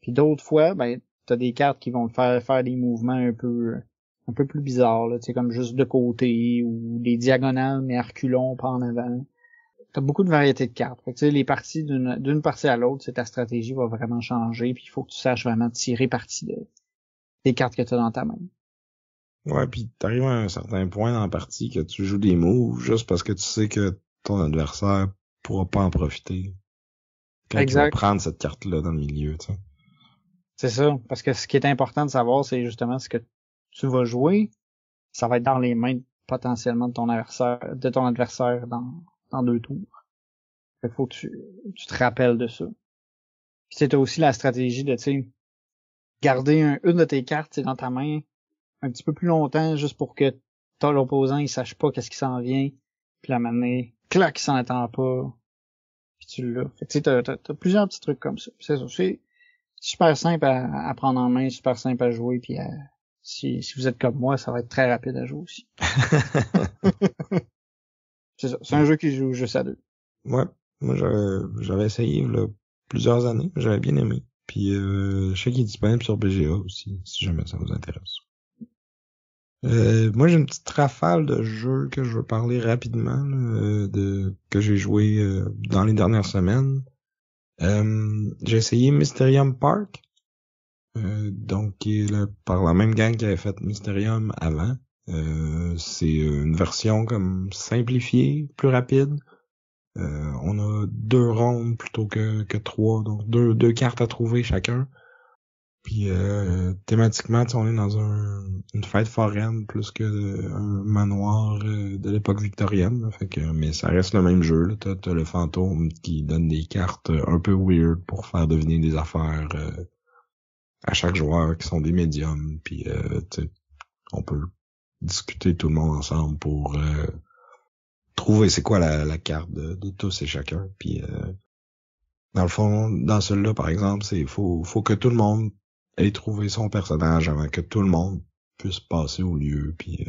Puis d'autres fois, ben, t'as des cartes qui vont te faire des mouvements un peu plus bizarres, là, tu sais, comme juste de côté, ou des diagonales, mais à reculons, pas en avant. t'as beaucoup de variétés de cartes. Fait que, tu sais, les parties d'une partie à l'autre, ta stratégie va vraiment changer, puis il faut que tu saches vraiment tirer parti des cartes que t'as dans ta main. Ouais, puis t'arrives à un certain point dans la partie que tu joues des moves juste parce que tu sais que ton adversaire pourra pas en profiter. Quand il va prendre cette carte-là dans le milieu, tu sais. C'est ça, parce que ce qui est important de savoir, c'est justement ce que tu vas jouer, ça va être dans les mains potentiellement de ton adversaire dans 2 tours. Fait qu'il faut que tu te rappelles de ça. Puis t'as aussi la stratégie de, tu sais, garder une de tes cartes dans ta main un petit peu plus longtemps juste pour que l'opposant il sache pas qu'est-ce qui s'en vient, puis la manière, clac, il s'en attend pas, puis tu l'as. Fait que tu sais, t'as plusieurs petits trucs comme ça. C'est ça, c'est super simple à prendre en main, super simple à jouer, puis si vous êtes comme moi, ça va être très rapide à jouer aussi. C'est ça, c'est un jeu qui joue juste à 2. Ouais, moi j'avais essayé là, plusieurs années, j'avais bien aimé. Puis je sais qu'il est disponible sur BGA aussi, si jamais ça vous intéresse. Moi j'ai une petite rafale de jeux que je veux parler rapidement que j'ai joué dans les dernières semaines. J'ai essayé Mysterium Park, donc qui est par la même gang qui avait fait Mysterium avant. C'est une version comme simplifiée, plus rapide. On a 2 rondes plutôt que 3, donc deux cartes à trouver chacun. Puis thématiquement, on est dans une fête foraine plus que un manoir de l'époque victorienne. Là, fait que, mais ça reste le même jeu. Là. T'as le fantôme qui donne des cartes un peu weird pour faire deviner des affaires à chaque joueur qui sont des médiums. Puis on peut discuter tout le monde ensemble pour trouver c'est quoi la carte de tous et chacun. Puis dans le fond, dans celui-là, par exemple, faut que tout le monde ait trouvé son personnage avant que tout le monde puisse passer au lieu. Puis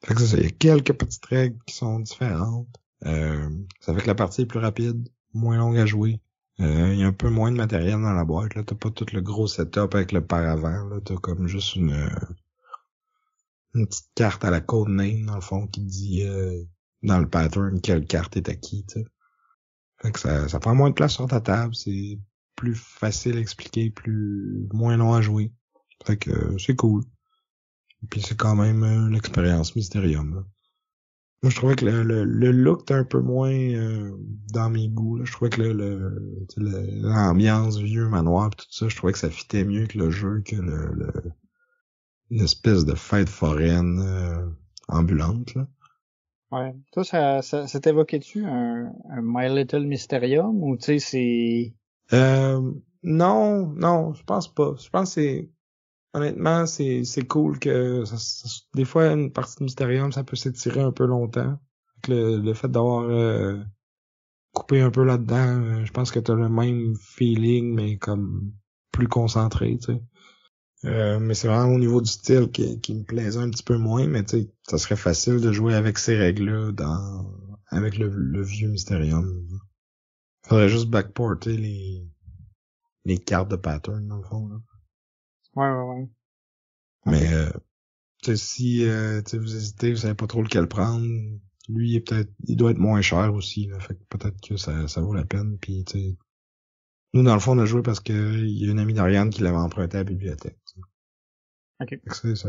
fait que ça, il y a quelques petites règles qui sont différentes. Ça fait que la partie est plus rapide, moins longue à jouer. Il y a un peu moins de matériel dans la boîte. Là, t'as pas tout le gros setup avec le paravent. Là, t'as comme juste une petite carte à la codename, dans le fond, qui dit dans le pattern quelle carte est à qui, tu sais. Fait que ça prend moins de place sur ta table, c'est plus facile à expliquer, moins long à jouer. Fait que c'est cool. Et puis c'est quand même l'expérience Mysterium, là. Moi, je trouvais que le look était un peu moins dans mes goûts, là. Je trouvais que l'ambiance vieux manoir pis tout ça, je trouvais que ça fitait mieux que le jeu, que l'espèce de fête foraine ambulante, là. Ouais. Toi, ça t'évoquait-tu un My Little Mysterium ou tu sais c'est non, je pense pas. Je pense que honnêtement, c'est cool que des fois une partie de Mysterium, ça peut s'étirer un peu longtemps. Le fait d'avoir coupé un peu là-dedans, je pense que t'as le même feeling, mais comme plus concentré, tu sais. Mais c'est vraiment au niveau du style qui me plaisait un petit peu moins, mais tu sais, ça serait facile de jouer avec ces règles-là avec le vieux Mysterium. Faudrait juste backporter les cartes de pattern, dans le fond, là. Ouais. Mais tu sais, si vous hésitez, vous savez pas trop lequel prendre, lui il doit être moins cher aussi, là, fait que peut-être que ça vaut la peine. Puis tu sais, nous dans le fond on a joué parce que il y a une amie d'Ariane qui l'avait emprunté à la bibliothèque. T'sais. Ok. C'est ça.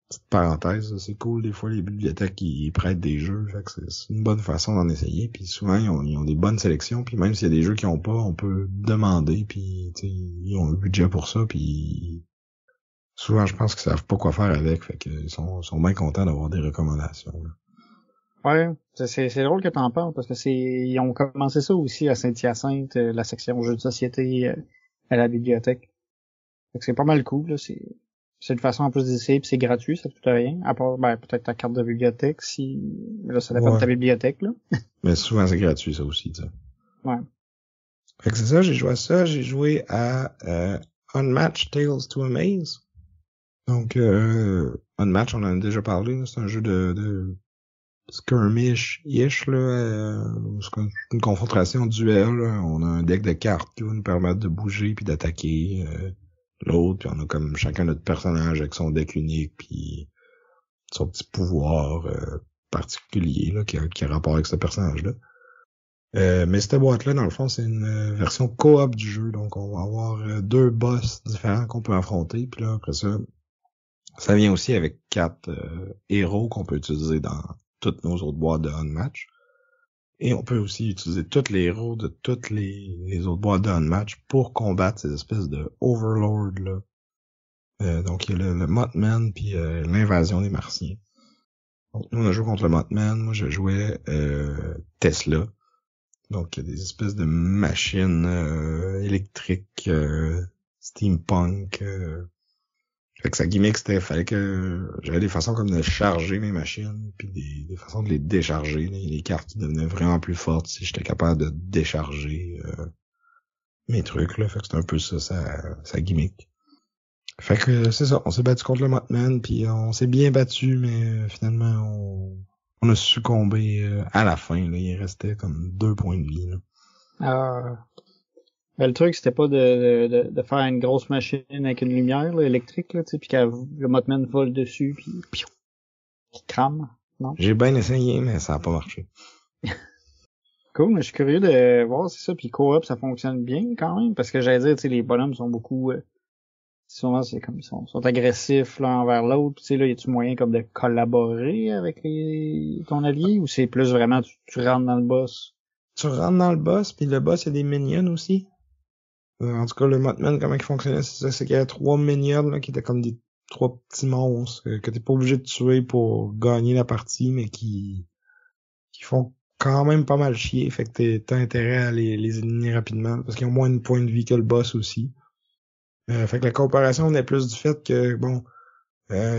Petite parenthèse, c'est cool des fois les bibliothèques ils prêtent des jeux, fait que c'est une bonne façon d'en essayer. Puis souvent ils ont des bonnes sélections, puis même s'il y a des jeux qu'ils ont pas, on peut demander, puis tu sais ils ont un budget pour ça, puis souvent je pense qu'ils savent pas quoi faire avec, fait qu'ils sont bien contents d'avoir des recommandations. Là. Ouais, c'est drôle que t'en parles parce que ils ont commencé ça aussi à Saint-Hyacinthe, la section jeux de société à la bibliothèque. Fait que c'est pas mal cool, là, c'est une façon en plus d'essayer, puis c'est gratuit, ça coûte rien, à part peut-être ta carte de bibliothèque mais là ça dépend de ta bibliothèque là. Mais souvent c'est gratuit ça aussi, tu sais. Ouais. Fait que c'est ça, j'ai joué à ça, j'ai joué à Unmatched Tales to Amaze. Donc Unmatched, on en a déjà parlé, là, c'est un jeu de skirmish-ish, là, c'est une confrontation duel, là. On a un deck de cartes qui va nous permettre de bouger puis d'attaquer l'autre, puis on a comme chacun notre personnage avec son deck unique puis son petit pouvoir. particulier là, qui a rapport avec ce personnage-là. Mais cette boîte-là, dans le fond, c'est une version coop du jeu. Donc, on va avoir 2 boss différents qu'on peut affronter. Puis là, après ça vient aussi avec 4 héros qu'on peut utiliser dans toutes nos autres boîtes de Unmatch. Et on peut aussi utiliser tous les héros de toutes les autres boîtes de Unmatch pour combattre ces espèces de Overlord là. Donc, il y a le Mothman puis l'invasion des Martiens. Donc, nous, on a joué contre le Mothman. Moi, je jouais Tesla. Donc, il y a des espèces de machines électriques, steampunk. Fait que sa gimmick, fallait que j'avais des façons comme de charger mes machines, puis des façons de les décharger. Là. Il y a des cartes qui devenaient vraiment plus fortes si j'étais capable de décharger mes trucs. Là. Fait que c'est un peu ça, sa gimmick. Fait que c'est ça, on s'est battu contre le Mothman, puis on s'est bien battu, mais finalement, on a succombé à la fin. Là. Il restait comme 2 points de vie. Là. Ben, le truc, c'était pas de faire une grosse machine avec une lumière là, électrique, là, tu sais, puis que le Mothman vole dessus, puis qui crame, non? J'ai bien essayé, mais ça a pas marché. Cool, mais je suis curieux de voir, c'est ça, puis co-op, ça fonctionne bien quand même, parce que j'allais dire, tu sais, les bonhommes sont beaucoup... souvent, c'est comme ils sont agressifs l'un envers l'autre. Tu sais, là, y a-tu moyen comme de collaborer avec ton allié ou c'est plus vraiment tu rentres dans le boss? Tu rentres dans le boss, puis le boss, il y a des minions aussi. En tout cas, le Mothman, comment il fonctionnait, c'est ça, c'est qu'il y a 3 minions là, qui étaient comme des 3 petits monstres que t'es pas obligé de tuer pour gagner la partie, mais qui font quand même pas mal chier. Fait que t'as intérêt à les éliminer rapidement, parce qu'ils ont moins de points de vie que le boss aussi. Fait que la comparaison venait plus du fait que, bon,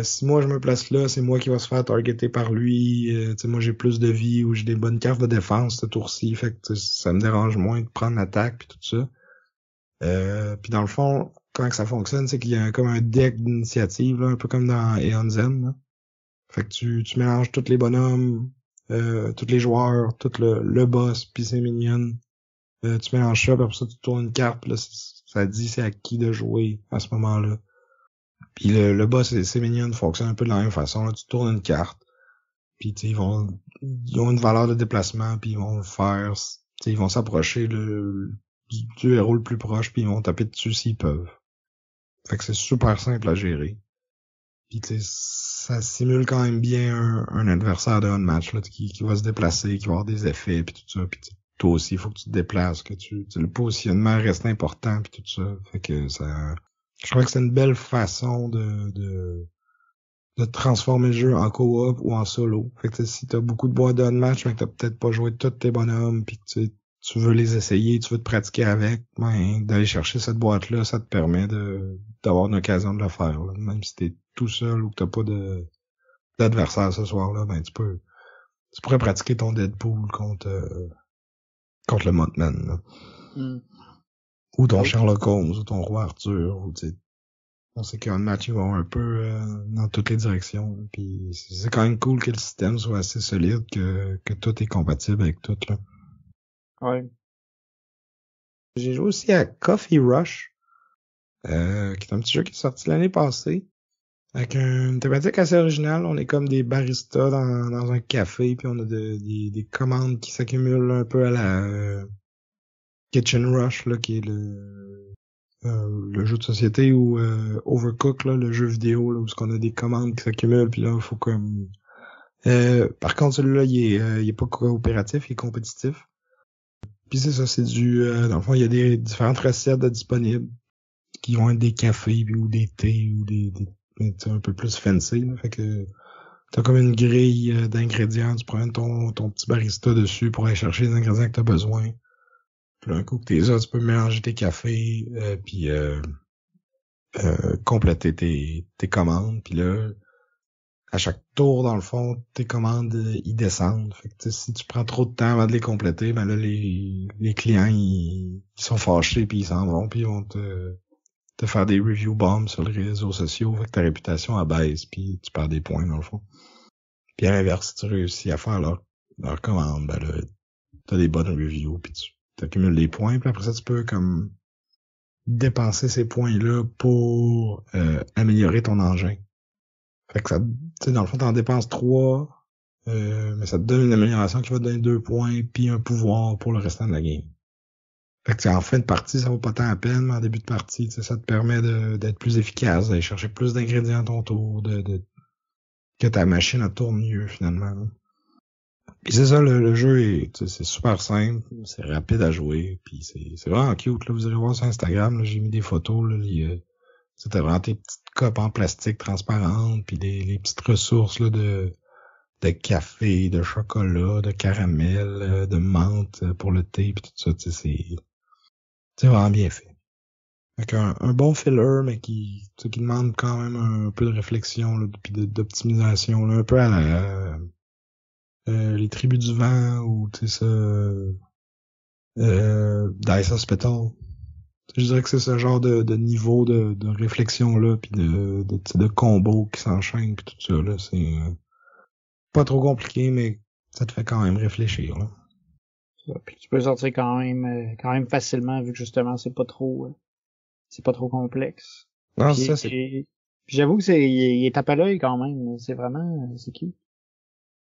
si moi je me place là, c'est moi qui va se faire targeter par lui. Tu sais, moi j'ai plus de vie ou j'ai des bonnes cartes de défense ce tour-ci. Fait que ça me dérange moins de prendre l'attaque puis tout ça. Puis dans le fond, comment que ça fonctionne, c'est qu'il y a comme un deck d'initiative, là, un peu comme dans Aeon Zen. Là. Fait que tu mélanges tous les bonhommes, tous les joueurs, tout le boss puis ses minions. Tu mélanges ça, puis après ça tu tournes une carte, puis là ça dit c'est à qui de jouer à ce moment-là. Puis le boss et ses minions fonctionnent un peu de la même façon. Là, tu tournes une carte, puis ils ont une valeur de déplacement, puis ils vont le faire. Ils vont s'approcher du héros le plus proche, puis ils vont taper dessus s'ils peuvent. Fait que c'est super simple à gérer. Puis ça simule quand même bien un adversaire de Unmatch là, qui va se déplacer, qui va avoir des effets, puis tout ça. Puis toi aussi, il faut que tu te déplaces, que le positionnement reste important, puis tout ça. Fait que ça... Je crois que c'est une belle façon de transformer le jeu en co-op ou en solo. Fait que si t'as beaucoup de boîtes de Unmatch, mais que t'as peut-être pas joué tous tes bonhommes, puis que tu veux les essayer, tu veux te pratiquer avec, ben, d'aller chercher cette boîte-là, ça te permet d'avoir une occasion de le faire. Là. Même si t'es tout seul ou que t'as pas d'adversaire ce soir-là, ben tu pourrais pratiquer ton Deadpool contre le Mothman. Là. Mm. Ou ton Sherlock Holmes, ou ton Roi Arthur, ou tu sais. On sait qu'un match ils vont un peu dans toutes les directions. Puis c'est quand même cool que le système soit assez solide, que tout est compatible avec tout là. Ouais. J'ai joué aussi à Coffee Rush, qui est un petit jeu qui est sorti l'année passée, avec une thématique assez originale. On est comme des baristas dans un café, puis on a des commandes qui s'accumulent un peu à la Kitchen Rush, là, qui est le jeu de société ou Overcooked, là, le jeu vidéo, là, où on a des commandes qui s'accumulent, puis là, il faut comme... par contre, celui-là, il est pas coopératif, il est compétitif. Puis c'est ça, c'est dans le fond, il y a des différentes recettes disponibles qui vont être des cafés ou des thés ou des un peu plus fancy, là. Fait que t'as comme une grille d'ingrédients, tu prends ton petit barista dessus pour aller chercher les ingrédients que t'as besoin. Puis là, un coup que t'es là, tu peux mélanger tes cafés, puis compléter tes commandes. Puis là, à chaque tour, dans le fond, tes commandes, ils descendent. Fait que si tu prends trop de temps avant de les compléter, ben là, les clients, ils sont fâchés, puis ils s'en vont, puis ils vont te faire des review bombs sur les réseaux sociaux. Fait que ta réputation abaisse, puis tu perds des points, dans le fond. Puis à l'inverse, si tu réussis à faire leur commande, ben là, t'as des bonnes reviews, puis tu accumules des points, puis après ça, tu peux comme dépenser ces points-là pour améliorer ton engin. Fait que ça, tu sais, dans le fond, t'en dépenses 3, mais ça te donne une amélioration qui va te donner 2 points puis un pouvoir pour le restant de la game. Fait que en fin de partie, ça vaut pas tant la peine, mais en début de partie, ça te permet d'être plus efficace, d'aller chercher plus d'ingrédients à ton tour, que ta machine elle tourne mieux finalement. Là. Puis c'est ça, le jeu c'est super simple, c'est rapide à jouer, puis c'est vraiment cute. Là, vous irez voir sur Instagram, là, j'ai mis des photos, là, t'as vraiment tes petites copes en plastique transparentes, puis les petites ressources là de café, de chocolat, de caramel, de menthe pour le thé, puis tout ça, c'est vraiment bien fait. Avec un bon filler, mais qui demande quand même un peu de réflexion, là, puis d'optimisation, là, un peu à la les tribus du vent ou tu sais Dice Hospital. Je dirais que c'est ce genre de niveau de réflexion là, puis de combos qui s'enchaînent puis tout ça là, c'est pas trop compliqué, mais ça te fait quand même réfléchir là. Puis tu peux sortir quand même facilement vu que justement c'est pas trop complexe. Non, puis, ça c'est. Puis j'avoue que il est tape à l'œil quand même, c'est cute.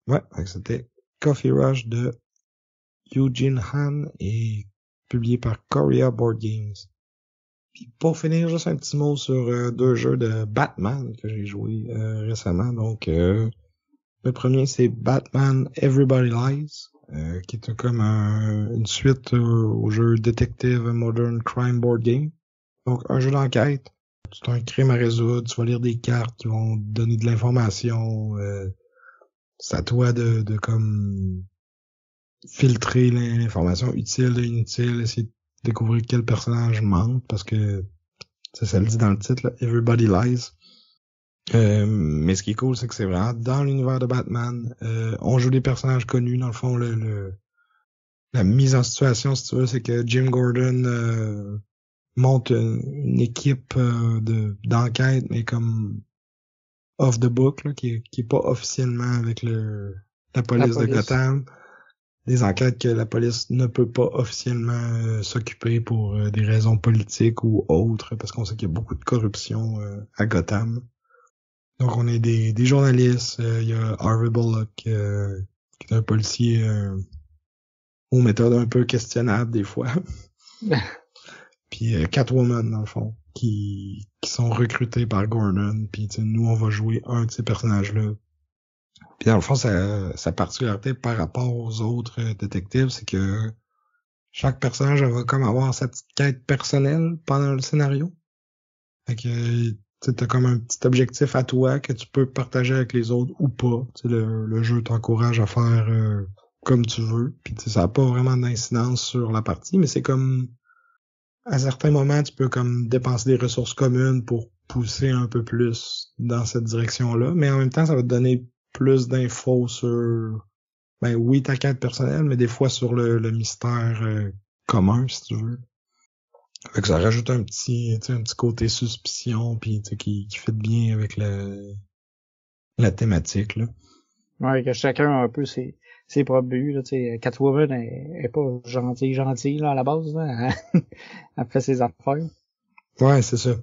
Ouais, c'était Coffee Rush de Eugene Han et publié par Korea Board Games. Puis pour finir, juste un petit mot sur 2 jeux de Batman que j'ai joué récemment. Donc le premier c'est Batman Everybody Lies, qui est comme une suite au jeu Detective Modern Crime Board Game. Donc un jeu d'enquête. C'est un crime à résoudre, tu vas lire des cartes qui vont te donner de l'information. C'est à toi de comme filtrer l'information utile et inutile, essayer de découvrir quel personnage mente, parce que ça le dit dans le titre, là, Everybody Lies. Mais ce qui est cool, c'est que c'est vraiment dans l'univers de Batman. On joue des personnages connus, dans le fond, la mise en situation, si tu veux, c'est que Jim Gordon monte une équipe d'enquête, mais comme off the book, là, qui est pas officiellement avec la police de Gotham. Des enquêtes que la police ne peut pas officiellement s'occuper pour des raisons politiques ou autres, parce qu'on sait qu'il y a beaucoup de corruption à Gotham. Donc on est des journalistes, il y a Harvey Bullock, qui est un policier aux méthodes un peu questionnables des fois. Puis Catwoman, dans le fond, qui sont recrutés par Gordon, puis nous on va jouer un de ces personnages-là. Puis dans le fond, sa particularité par rapport aux autres détectives, c'est que chaque personnage va comme avoir sa petite quête personnelle pendant le scénario. Fait que t'as comme un petit objectif à toi que tu peux partager avec les autres ou pas. Le jeu t'encourage à faire comme tu veux. Puis ça n'a pas vraiment d'incidence sur la partie, mais c'est comme à certains moments, tu peux comme dépenser des ressources communes pour pousser un peu plus dans cette direction-là. Mais en même temps, ça va te donner plus d'infos sur, oui, ta quête personnelle, mais des fois sur le mystère commun, si tu veux. Fait que ça rajoute un petit côté suspicion, puis qui fit bien avec la thématique, là. Ouais, que chacun a un peu ses propres buts, là, tu sais. Catwoman est pas gentille, là, à la base, là. Elle fait ses affaires. Ouais, c'est ça.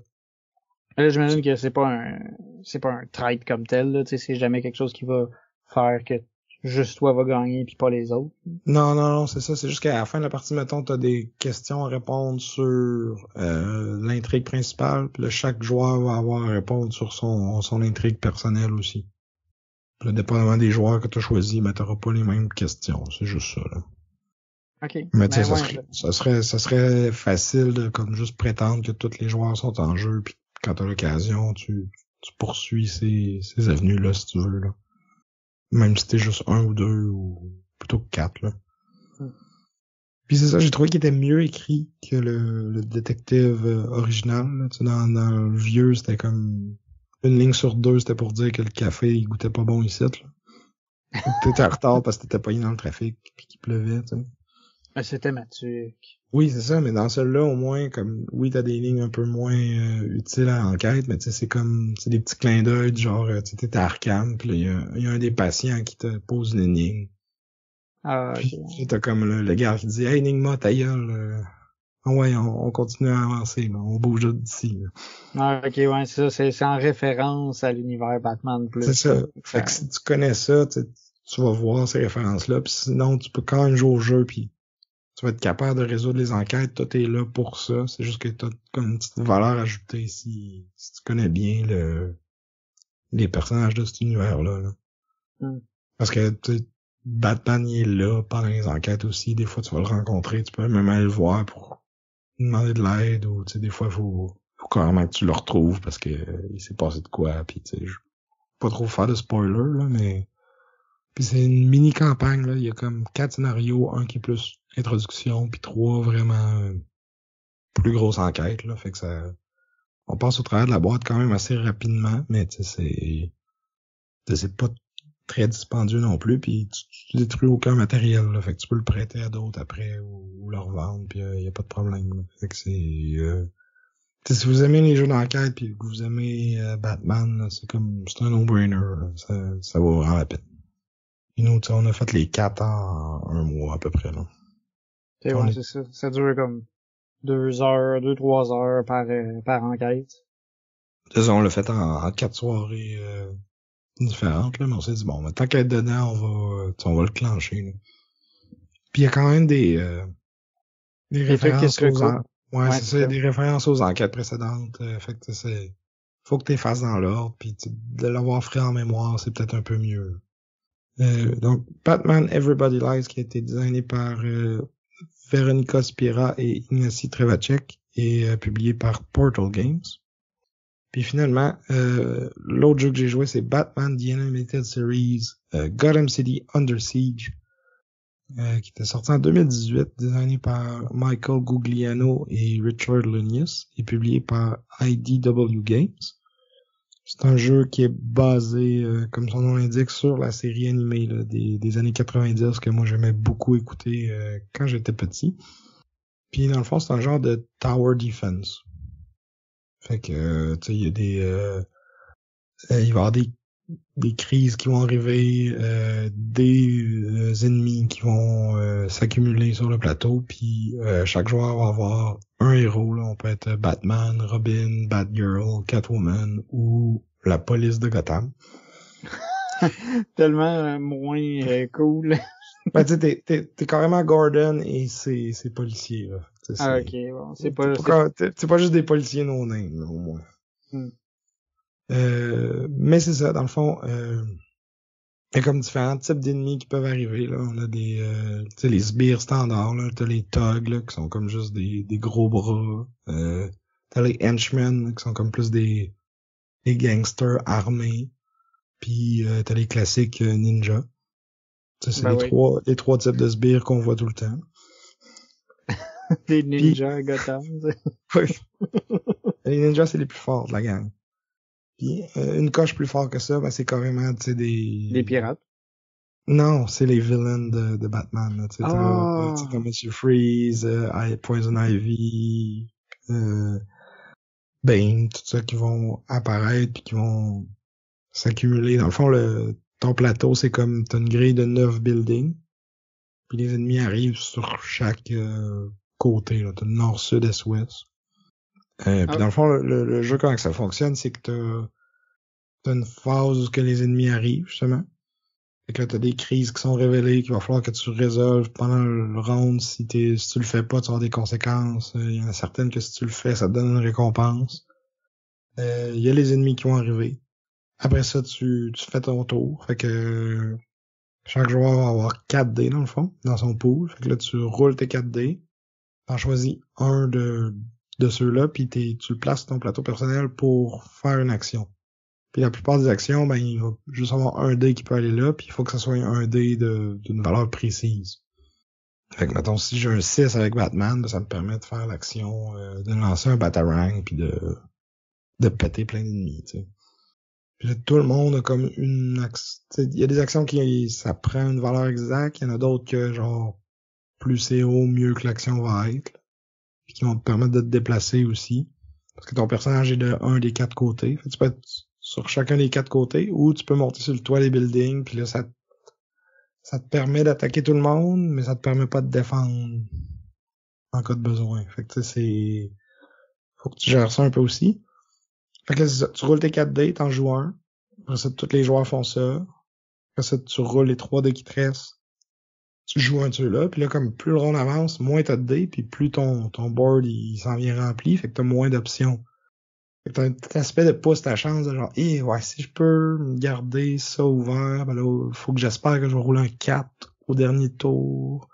Là, j'imagine que c'est pas un trait comme tel, là, tu sais, c'est jamais quelque chose qui va faire que juste toi va gagner puis pas les autres. Non, c'est ça, c'est juste qu'à la fin de la partie, mettons, t'as des questions à répondre sur l'intrigue principale, puis là, chaque joueur va avoir à répondre sur son intrigue personnelle aussi. Puis là, dépendamment des joueurs que t'as choisis, t'auras pas les mêmes questions, c'est juste ça, là. OK. Mais tu sais, ça serait facile de comme juste prétendre que tous les joueurs sont en jeu, puis quand t'as l'occasion, tu poursuis ces avenues-là, si tu veux, là. Même si t'es juste 1 ou 2, ou plutôt que 4, là. Puis c'est ça, j'ai trouvé qu'il était mieux écrit que le détective original, là. Tu sais, dans le vieux, c'était comme une ligne sur 2, c'était pour dire que le café, il goûtait pas bon ici, là. T'étais en retard parce que t'étais pogné dans le trafic, puis qu'il pleuvait, tu sais. Mais c'est thématique. Oui, c'est ça, mais dans celui-là, au moins, comme, oui, t'as des lignes un peu moins utiles à l'enquête, mais tu sais, c'est des petits clins d'œil, genre, tu sais, t'es à Arkham, puis il y a un des patients qui te pose une énigme. Ah, puis t'as comme le gars qui dit, hey, Enigma, ta gueule, ouais, on continue à avancer, là, on bouge d'ici, là. Ah, ok, ouais, c'est ça, c'est en référence à l'univers Batman plus. C'est ça. Fait que si tu connais ça, tu tu vas voir ces références-là, puis sinon, tu peux quand même jouer au jeu, puis tu vas être capable de résoudre les enquêtes, toi t'es là pour ça, c'est juste que t'as comme une petite valeur ajoutée si tu connais bien les personnages de cet univers-là. Là. Parce que Batman il est là pendant les enquêtes aussi, des fois tu vas le rencontrer, tu peux même aller le voir pour demander de l'aide, ou tu sais, des fois faut carrément que tu le retrouves parce que il s'est passé de quoi, puis tu sais, je vais pas trop faire de spoiler, là, mais puis c'est une mini campagne, là, il y a comme 4 scénarios, un qui est plus introduction, puis 3 vraiment plus grosses enquêtes, là, fait que ça, on passe au travers de la boîte quand même assez rapidement, mais tu sais, c'est pas très dispendieux non plus, puis tu détruis aucun matériel, là, fait que tu peux le prêter à d'autres après ou le revendre, puis y a pas de problème, là. Fait que c'est si vous aimez les jeux d'enquête puis que vous aimez Batman, là, c'est un no-brainer, là. Ça vaut vraiment la peine. Et nous, on a fait les 4 en un mois à peu près, là. C'est ouais, c'est ça. Ça dure comme 2-3 heures par enquête. C'est ça, on l'a fait en 4 soirées différentes, là, mais on s'est dit, bon, tant qu'à être dedans, on va le clencher, là. Puis il y a quand même des références ouais, c'est ça, des références aux enquêtes précédentes. Fait que faut que tu les fasses dans l'ordre, puis de l'avoir frais en mémoire, c'est peut-être un peu mieux. Donc, Batman Everybody Lies, qui a été designé par Veronica Spira et Ignacy Trevacek, et publié par Portal Games. Puis finalement, l'autre jeu que j'ai joué, c'est Batman The Animated Series Gotham City Under Siege, qui était sorti en 2018, designé par Michael Gugliano et Richard Lunius, et publié par IDW Games. C'est un jeu qui est basé, comme son nom l'indique, sur la série animée là, des années 90 que moi j'aimais beaucoup écouter quand j'étais petit. Puis dans le fond, c'est un genre de tower defense. Fait que, tu sais, il y a il va y avoir des crises qui vont arriver, des ennemis qui vont s'accumuler sur le plateau, puis chaque joueur va avoir un héros, là. On peut être Batman, Robin, Batgirl, Catwoman ou la police de Gotham. Tellement moins cool. Ben, tu sais, t'es carrément Gordon et c'est policiers, là. Ah, ok, bon, c'est pas juste des policiers no-name, là, au moins. Mais c'est ça, dans le fond, il y a comme différents types d'ennemis qui peuvent arriver, là. On a tu sais, les sbires standards, là. T'as les thugs, là, qui sont comme juste des gros bras. T'as les henchmen, là, qui sont comme plus des gangsters armés. Puis t'as les classiques ninjas. Ça, c'est les trois types de sbires qu'on voit tout le temps. Des ninjas à Gotham. Oui. Les ninjas, c'est les plus forts de la gang. Puis une coche plus fort que ça, ben c'est carrément, tu sais, des pirates. Non, c'est les villains de Batman. Tu sais, t'as Monsieur Freeze, Poison Ivy, Bane, tout ça qui vont apparaître puis qui vont s'accumuler. Dans le fond, ton plateau, c'est comme t'as une grille de 9 buildings. Puis les ennemis arrivent sur chaque côté. T'as le nord, sud, est, ouest. Puis dans le fond, le jeu, comment ça fonctionne, c'est que t'as une phase où que les ennemis arrivent, justement. Fait que là, t'as des crises qui sont révélées qu'il va falloir que tu résolves pendant le round. Si tu le fais pas, tu vas avoir des conséquences. Il y en a certaines que si tu le fais, ça te donne une récompense. Il y a les ennemis qui vont arriver. Après ça, tu fais ton tour. Fait que chaque joueur va avoir 4 dés, dans le fond, dans son pool. Fait que là, tu roules tes 4 dés. T'en choisis un de ceux-là, puis tu le places sur ton plateau personnel pour faire une action. Puis la plupart des actions, ben, il va juste avoir un dé qui peut aller là, puis il faut que ça soit un dé d'une valeur précise. Fait que, mettons, si j'ai un 6 avec Batman, ben, ça me permet de faire l'action, de lancer un Batarang, puis de péter plein d'ennemis, tu sais. Puis là, tout le monde a comme une action, il y a des actions qui, ça prend une valeur exacte, il y en a d'autres que, genre, plus c'est haut, mieux que l'action va être, puis qui vont te permettre de te déplacer aussi. Parce que ton personnage est de un des 4 côtés. Fait que tu peux être sur chacun des 4 côtés, ou tu peux monter sur le toit des buildings, puis là, ça te permet d'attaquer tout le monde, mais ça te permet pas de défendre en cas de besoin. Fait que faut que tu gères ça un peu aussi. Fait que là, c'est ça. Tu roules tes 4 dés, t'en joues un. Après ça, tous les joueurs font ça. Après ça, tu roules les 3 dés qui te restent. Tu joues un de ceux-là, puis là, comme plus le round avance, moins t'as de dés, puis plus ton board, il s'en vient rempli, fait que t'as moins d'options. Fait que t'as un petit aspect de pousse ta chance, de genre, ouais, si je peux me garder ça ouvert, ben là, faut que j'espère que je vais rouler un 4 au dernier tour.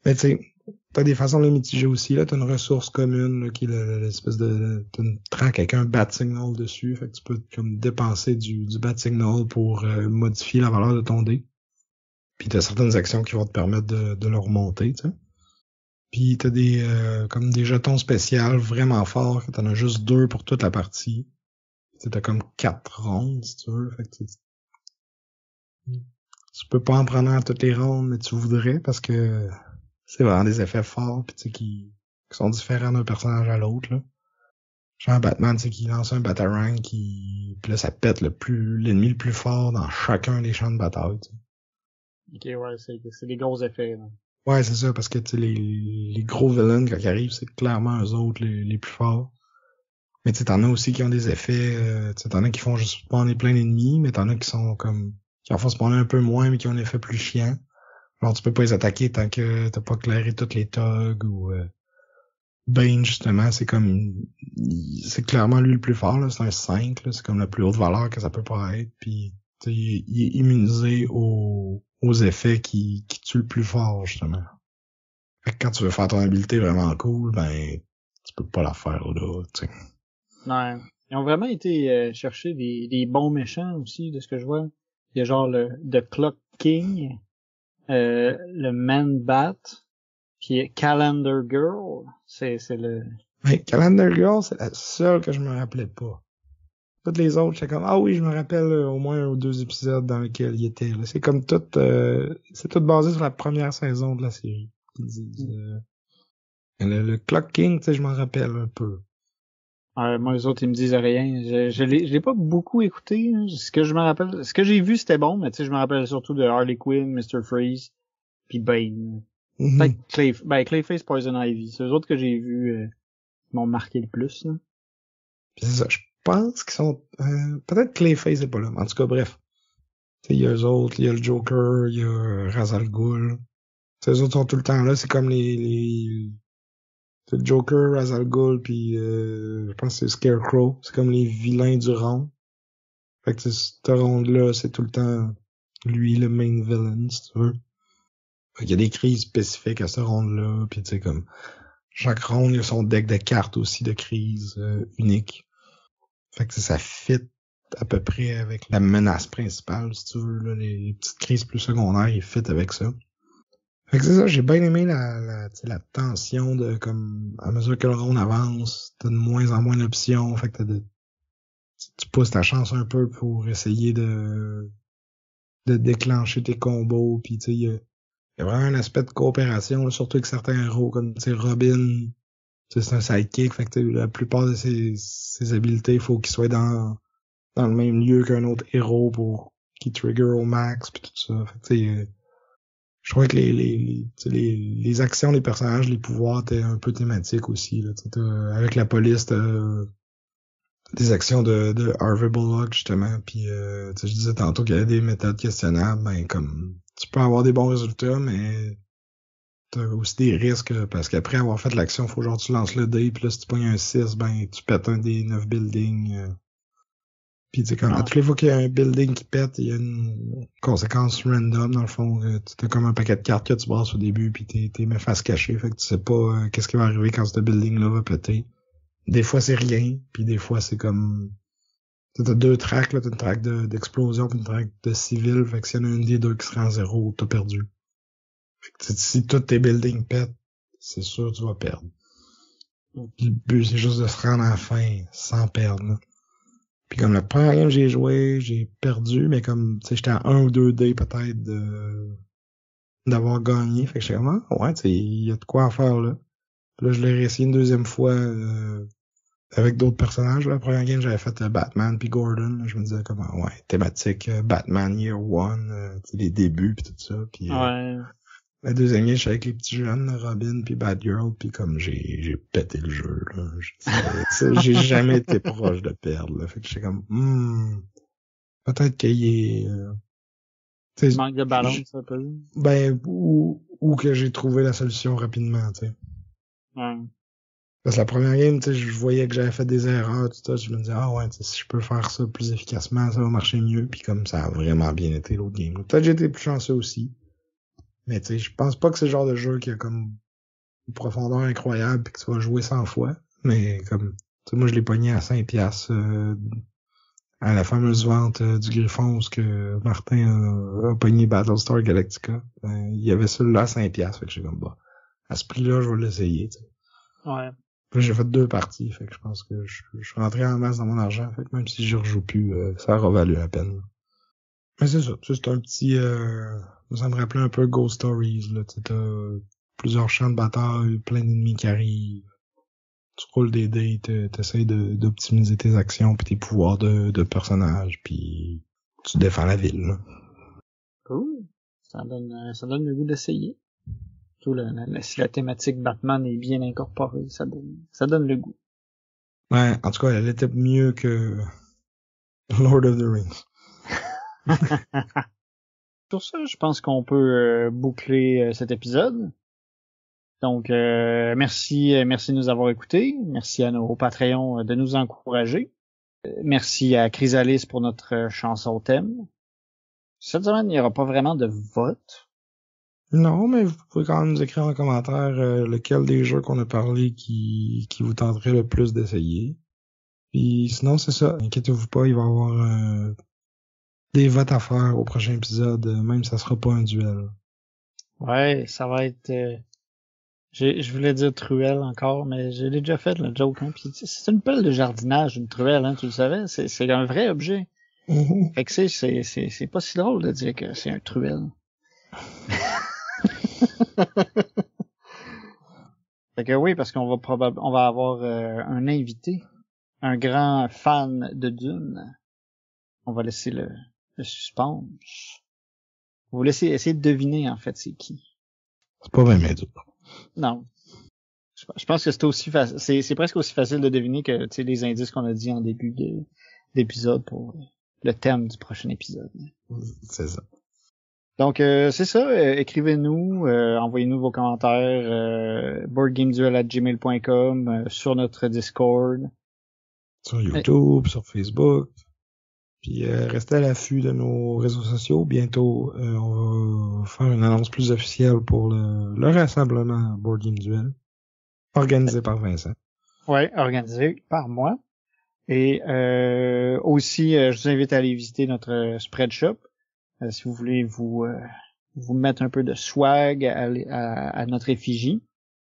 Mais tu sais, t'as des façons de le mitiger aussi, là. T'as une ressource commune, là, qui est l'espèce t'as une track avec un bat signal dessus. Fait que tu peux, comme, dépenser du bat signal pour modifier la valeur de ton dé. Puis t'as certaines actions qui vont te permettre de le remonter, tu sais. Puis t'as comme des jetons spéciaux vraiment forts, que t'en as juste 2 pour toute la partie. T'as comme 4 rondes, si tu veux. Fait que tu peux pas en prendre à toutes les rondes, mais tu voudrais, parce que c'est vraiment des effets forts, pis tu sais, qui sont différents d'un personnage à l'autre, là. Genre Batman, tu sais, qui lance un Batarang puis là, ça pète l'ennemi le plus fort dans chacun des champs de bataille, tu sais. Ok, ouais, c'est des gros effets, là. Ouais, c'est ça, parce que, tu sais, les gros villains, quand ils arrivent, c'est clairement eux autres les plus forts. Mais tu sais, t'en as aussi qui ont des effets, tu sais, t'en as qui font juste spawner plein d'ennemis, mais t'en as qui sont comme, qui en font spawner un peu moins, mais qui ont un effet plus chiant. Alors, tu peux pas les attaquer tant que t'as pas clairé toutes les thugs ou, Bane, justement, c'est comme, c'est clairement lui le plus fort, là. C'est un 5, là. C'est comme la plus haute valeur que ça peut pas être. Puis, tu sais, il est immunisé aux effets qui tuent le plus fort, justement. Fait que quand tu veux faire ton habilité vraiment cool, ben, tu peux pas la faire, là, tu sais. Ouais. Ils ont vraiment été chercher des bons méchants aussi, de ce que je vois. Il y a genre le The Clock King, le Man Bat, puis Calendar Girl. C'est le... Ouais, Calendar Girl, c'est la seule que je me rappelais pas. Toutes les autres, j'étais comme, ah oui, je me rappelle au moins 1 ou 2 épisodes dans lesquels il était, là. C'est comme tout, c'est tout basé sur la première saison de la série, qu'ils disent. Le Clock King, tu sais, je m'en rappelle un peu. Moi, les autres, ils me disent rien. Je l'ai pas beaucoup écouté, hein. Ce que je me rappelle, ce que j'ai vu, c'était bon, mais tu sais, je me rappelle surtout de Harley Quinn, Mr. Freeze, puis Bane. Peut-être Clayface, Poison Ivy. C'est eux autres que j'ai vus, qui m'ont marqué le plus, là. Puis c'est ça, je pense qu'ils sont, peut-être Clayface est pas là, mais en tout cas, bref. Tu sais, il y a eux autres, il y a le Joker, il y a Ra's al Ghul. Tu sais, eux autres sont tout le temps là, c'est comme c'est le Joker, Ra's al Ghul, puis je pense que c'est Scarecrow. C'est comme les vilains du round. Fait que ce round-là, c'est tout le temps lui le main villain, si tu veux. Fait qu'il y a des crises spécifiques à ce round-là, puis tu sais, comme chaque round, il y a son deck de cartes aussi de crise unique. Fait que ça fit à peu près avec la menace principale, si tu veux, là, les petites crises plus secondaires, ils fit avec ça. Fait que c'est ça, j'ai bien aimé la tension de, comme, à mesure que le round avance, t'as de moins en moins d'options, fait que tu pousses ta chance un peu pour essayer de déclencher tes combos, puis tu sais, il y a vraiment un aspect de coopération, là, surtout avec certains héros, comme, tu sais, Robin, c'est un sidekick, fait que la plupart de ses habiletés, il faut qu'il soit dans le même lieu qu'un autre héros pour qu'il trigger au max, puis tout ça. Fait que tu sais, je trouvais que les actions des personnages, les pouvoirs étaient un peu thématiques aussi, là. Avec la police, t'as des actions de Harvey Bullock, justement, puis je disais tantôt qu'il y avait des méthodes questionnables, ben comme tu peux avoir des bons résultats, mais t'as aussi des risques, parce qu'après avoir fait l'action, faut genre tu lances le dé, puis là si tu pognes un 6, ben tu pètes un des 9 buildings. Puis tu sais, comme à toutes les fois qu'il y a un building qui pète, il y a une conséquence random, dans le fond. Tu as comme un paquet de cartes que tu brasses au début, puis t'es mis face cachée, fait que tu sais pas qu'est-ce qui va arriver quand ce building-là va péter. Des fois c'est rien, puis des fois c'est comme... T'as 2 tracks, là, t'as une track d'explosion puis une track de civil, fait que s'il y en a une des deux qui sera en 0, t'as perdu. Fait que si tous tes buildings pètent, c'est sûr que tu vas perdre. Puis le but, c'est juste de se rendre à la fin sans perdre, là. Puis comme le premier game que j'ai joué, j'ai perdu, mais comme, tu sais, j'étais à 1 ou 2 dés peut-être d'avoir gagné. Fait que j'étais comme, ah, ouais, tu sais, il y a de quoi à faire, là. Puis là, je l'ai réessayé une deuxième fois avec d'autres personnages. Là. Le premier game, j'avais fait Batman puis Gordon. Là, je me disais comme, ouais, thématique Batman Year One, les débuts puis tout ça. Puis Ouais. la deuxième game, j'étais avec les petits jeunes, là, Robin puis Batgirl, puis comme j'ai pété le jeu, là. J'ai jamais été proche de perdre, là. Fait que j'étais comme, peut-être qu'il est T'sais, Manque de balance un peu. Ben, ou que j'ai trouvé la solution rapidement, tu sais. Ouais. Parce que la première game, tu sais, je voyais que j'avais fait des erreurs, tout ça, je me disais, ah ouais, si je peux faire ça plus efficacement, ça va marcher mieux, puis comme ça a vraiment bien été l'autre game. Peut-être que j'ai été plus chanceux aussi. Mais tu sais, je pense pas que c'est le genre de jeu qui a comme une profondeur incroyable pis que tu vas jouer 100 fois. Mais comme, tu sais, moi je l'ai pogné à 5 piastres, à la fameuse vente du Griffon où ce que Martin a pogné Battlestar Galactica. Il y avait celui-là à 5 piastres, fait que j'ai comme, bah, à ce prix-là, je vais l'essayer, tu sais. Ouais. Puis j'ai fait 2 parties, fait que je pense que je suis rentré en masse dans mon argent, fait que même si je rejoue plus, ça aura valu la peine. Mais c'est ça, c'est un petit, ça me rappelait un peu Ghost Stories, là, tu sais, t'as plusieurs champs de bataille, plein d'ennemis qui arrivent, tu roules des dés, t'essayes d'optimiser tes actions pis tes pouvoirs de personnage, puis tu défends la ville, là. Cool. Ça donne le goût d'essayer. Surtout si la thématique Batman est bien incorporée, ça donne le goût. Ouais, en tout cas, elle était mieux que Lord of the Rings. Sur ça, je pense qu'on peut boucler cet épisode. Donc, merci de nous avoir écoutés. Merci à nos Patreons de nous encourager. Merci à Chrysalis pour notre chanson thème. Cette semaine, il n'y aura pas vraiment de vote. Non, mais vous pouvez quand même nous écrire en commentaire lequel des jeux qu'on a parlé qui vous tenterait le plus d'essayer. Puis sinon, c'est ça. Inquiétez-vous pas, il va y avoir des votes à faire au prochain épisode, même si ça sera pas un duel. Ouais, ça va être... je voulais dire truelle encore, mais je l'ai déjà fait, le joke. Hein. Puis, c'est une pelle de jardinage, une truelle, hein, tu le savais. C'est un vrai objet. Fait que c'est pas si drôle de dire que c'est un truelle. Fait que oui, parce qu'on va avoir un invité, un grand fan de Dune. On va laisser le suspense. On va laisser essayer de deviner en fait c'est qui. C'est pas vraiment dur. Non. Je pense que c'est presque aussi facile de deviner que tu sais les indices qu'on a dit en début d'épisode pour le thème du prochain épisode. C'est ça. Donc c'est ça, écrivez-nous, envoyez-nous vos commentaires boardgameduel@gmail.com, sur notre Discord, sur YouTube, sur Facebook. Puis restez à l'affût de nos réseaux sociaux. Bientôt, on va faire une annonce plus officielle pour le rassemblement Board Game Duel, organisé par Vincent. Ouais, organisé par moi. Et aussi, je vous invite à aller visiter notre spread shop. Si vous voulez vous mettre un peu de swag à notre effigie.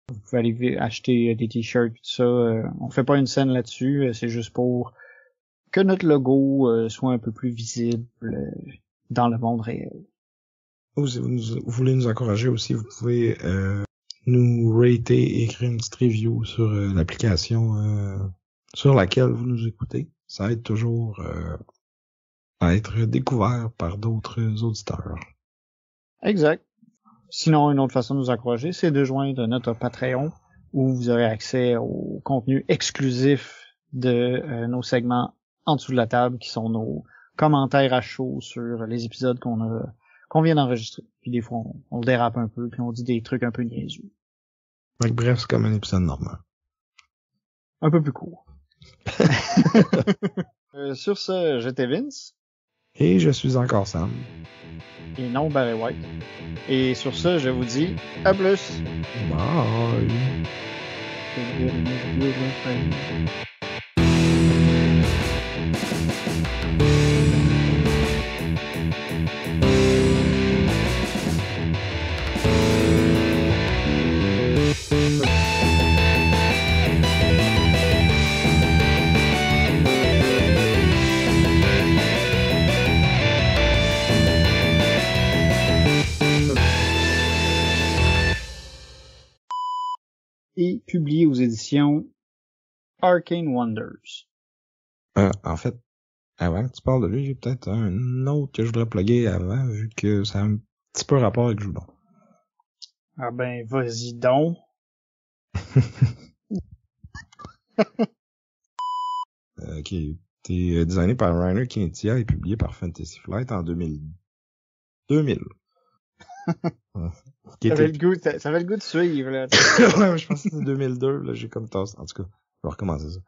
Vous pouvez aller acheter des t-shirts, tout ça. On fait pas une scène là-dessus, c'est juste pour que notre logo soit un peu plus visible dans le monde réel. Si vous voulez nous encourager aussi, vous pouvez nous rater et écrire une petite review sur l'application sur laquelle vous nous écoutez. Ça aide toujours à être découvert par d'autres auditeurs. Exact. Sinon, une autre façon de nous encourager, c'est de joindre notre Patreon, où vous aurez accès au contenu exclusif de nos segments en dessous de la table, qui sont nos commentaires à chaud sur les épisodes qu'on vient d'enregistrer. Puis des fois, on le dérape un peu, puis on dit des trucs un peu niaiseux. Donc, bref, c'est comme un épisode normal. Un peu plus court. Sur ce, j'étais Vince. Et je suis encore Sam. Et non Barry White. Et sur ce, je vous dis à plus. Bye. Et publié aux éditions Arcane Wonders. En fait, avant que tu parles de lui, j'ai peut-être un autre que je voudrais plugger avant, vu que ça a un petit peu rapport avec Joudon. Ah ben, vas-y donc. Qui a été designé par Rainer Knizia et publié par Fantasy Flight en 2000. 2000. Ça avait le goût de suivre, là. Ouais, je pense que c'était 2002, là, j'ai comme tasse. En tout cas, je vais recommencer ça.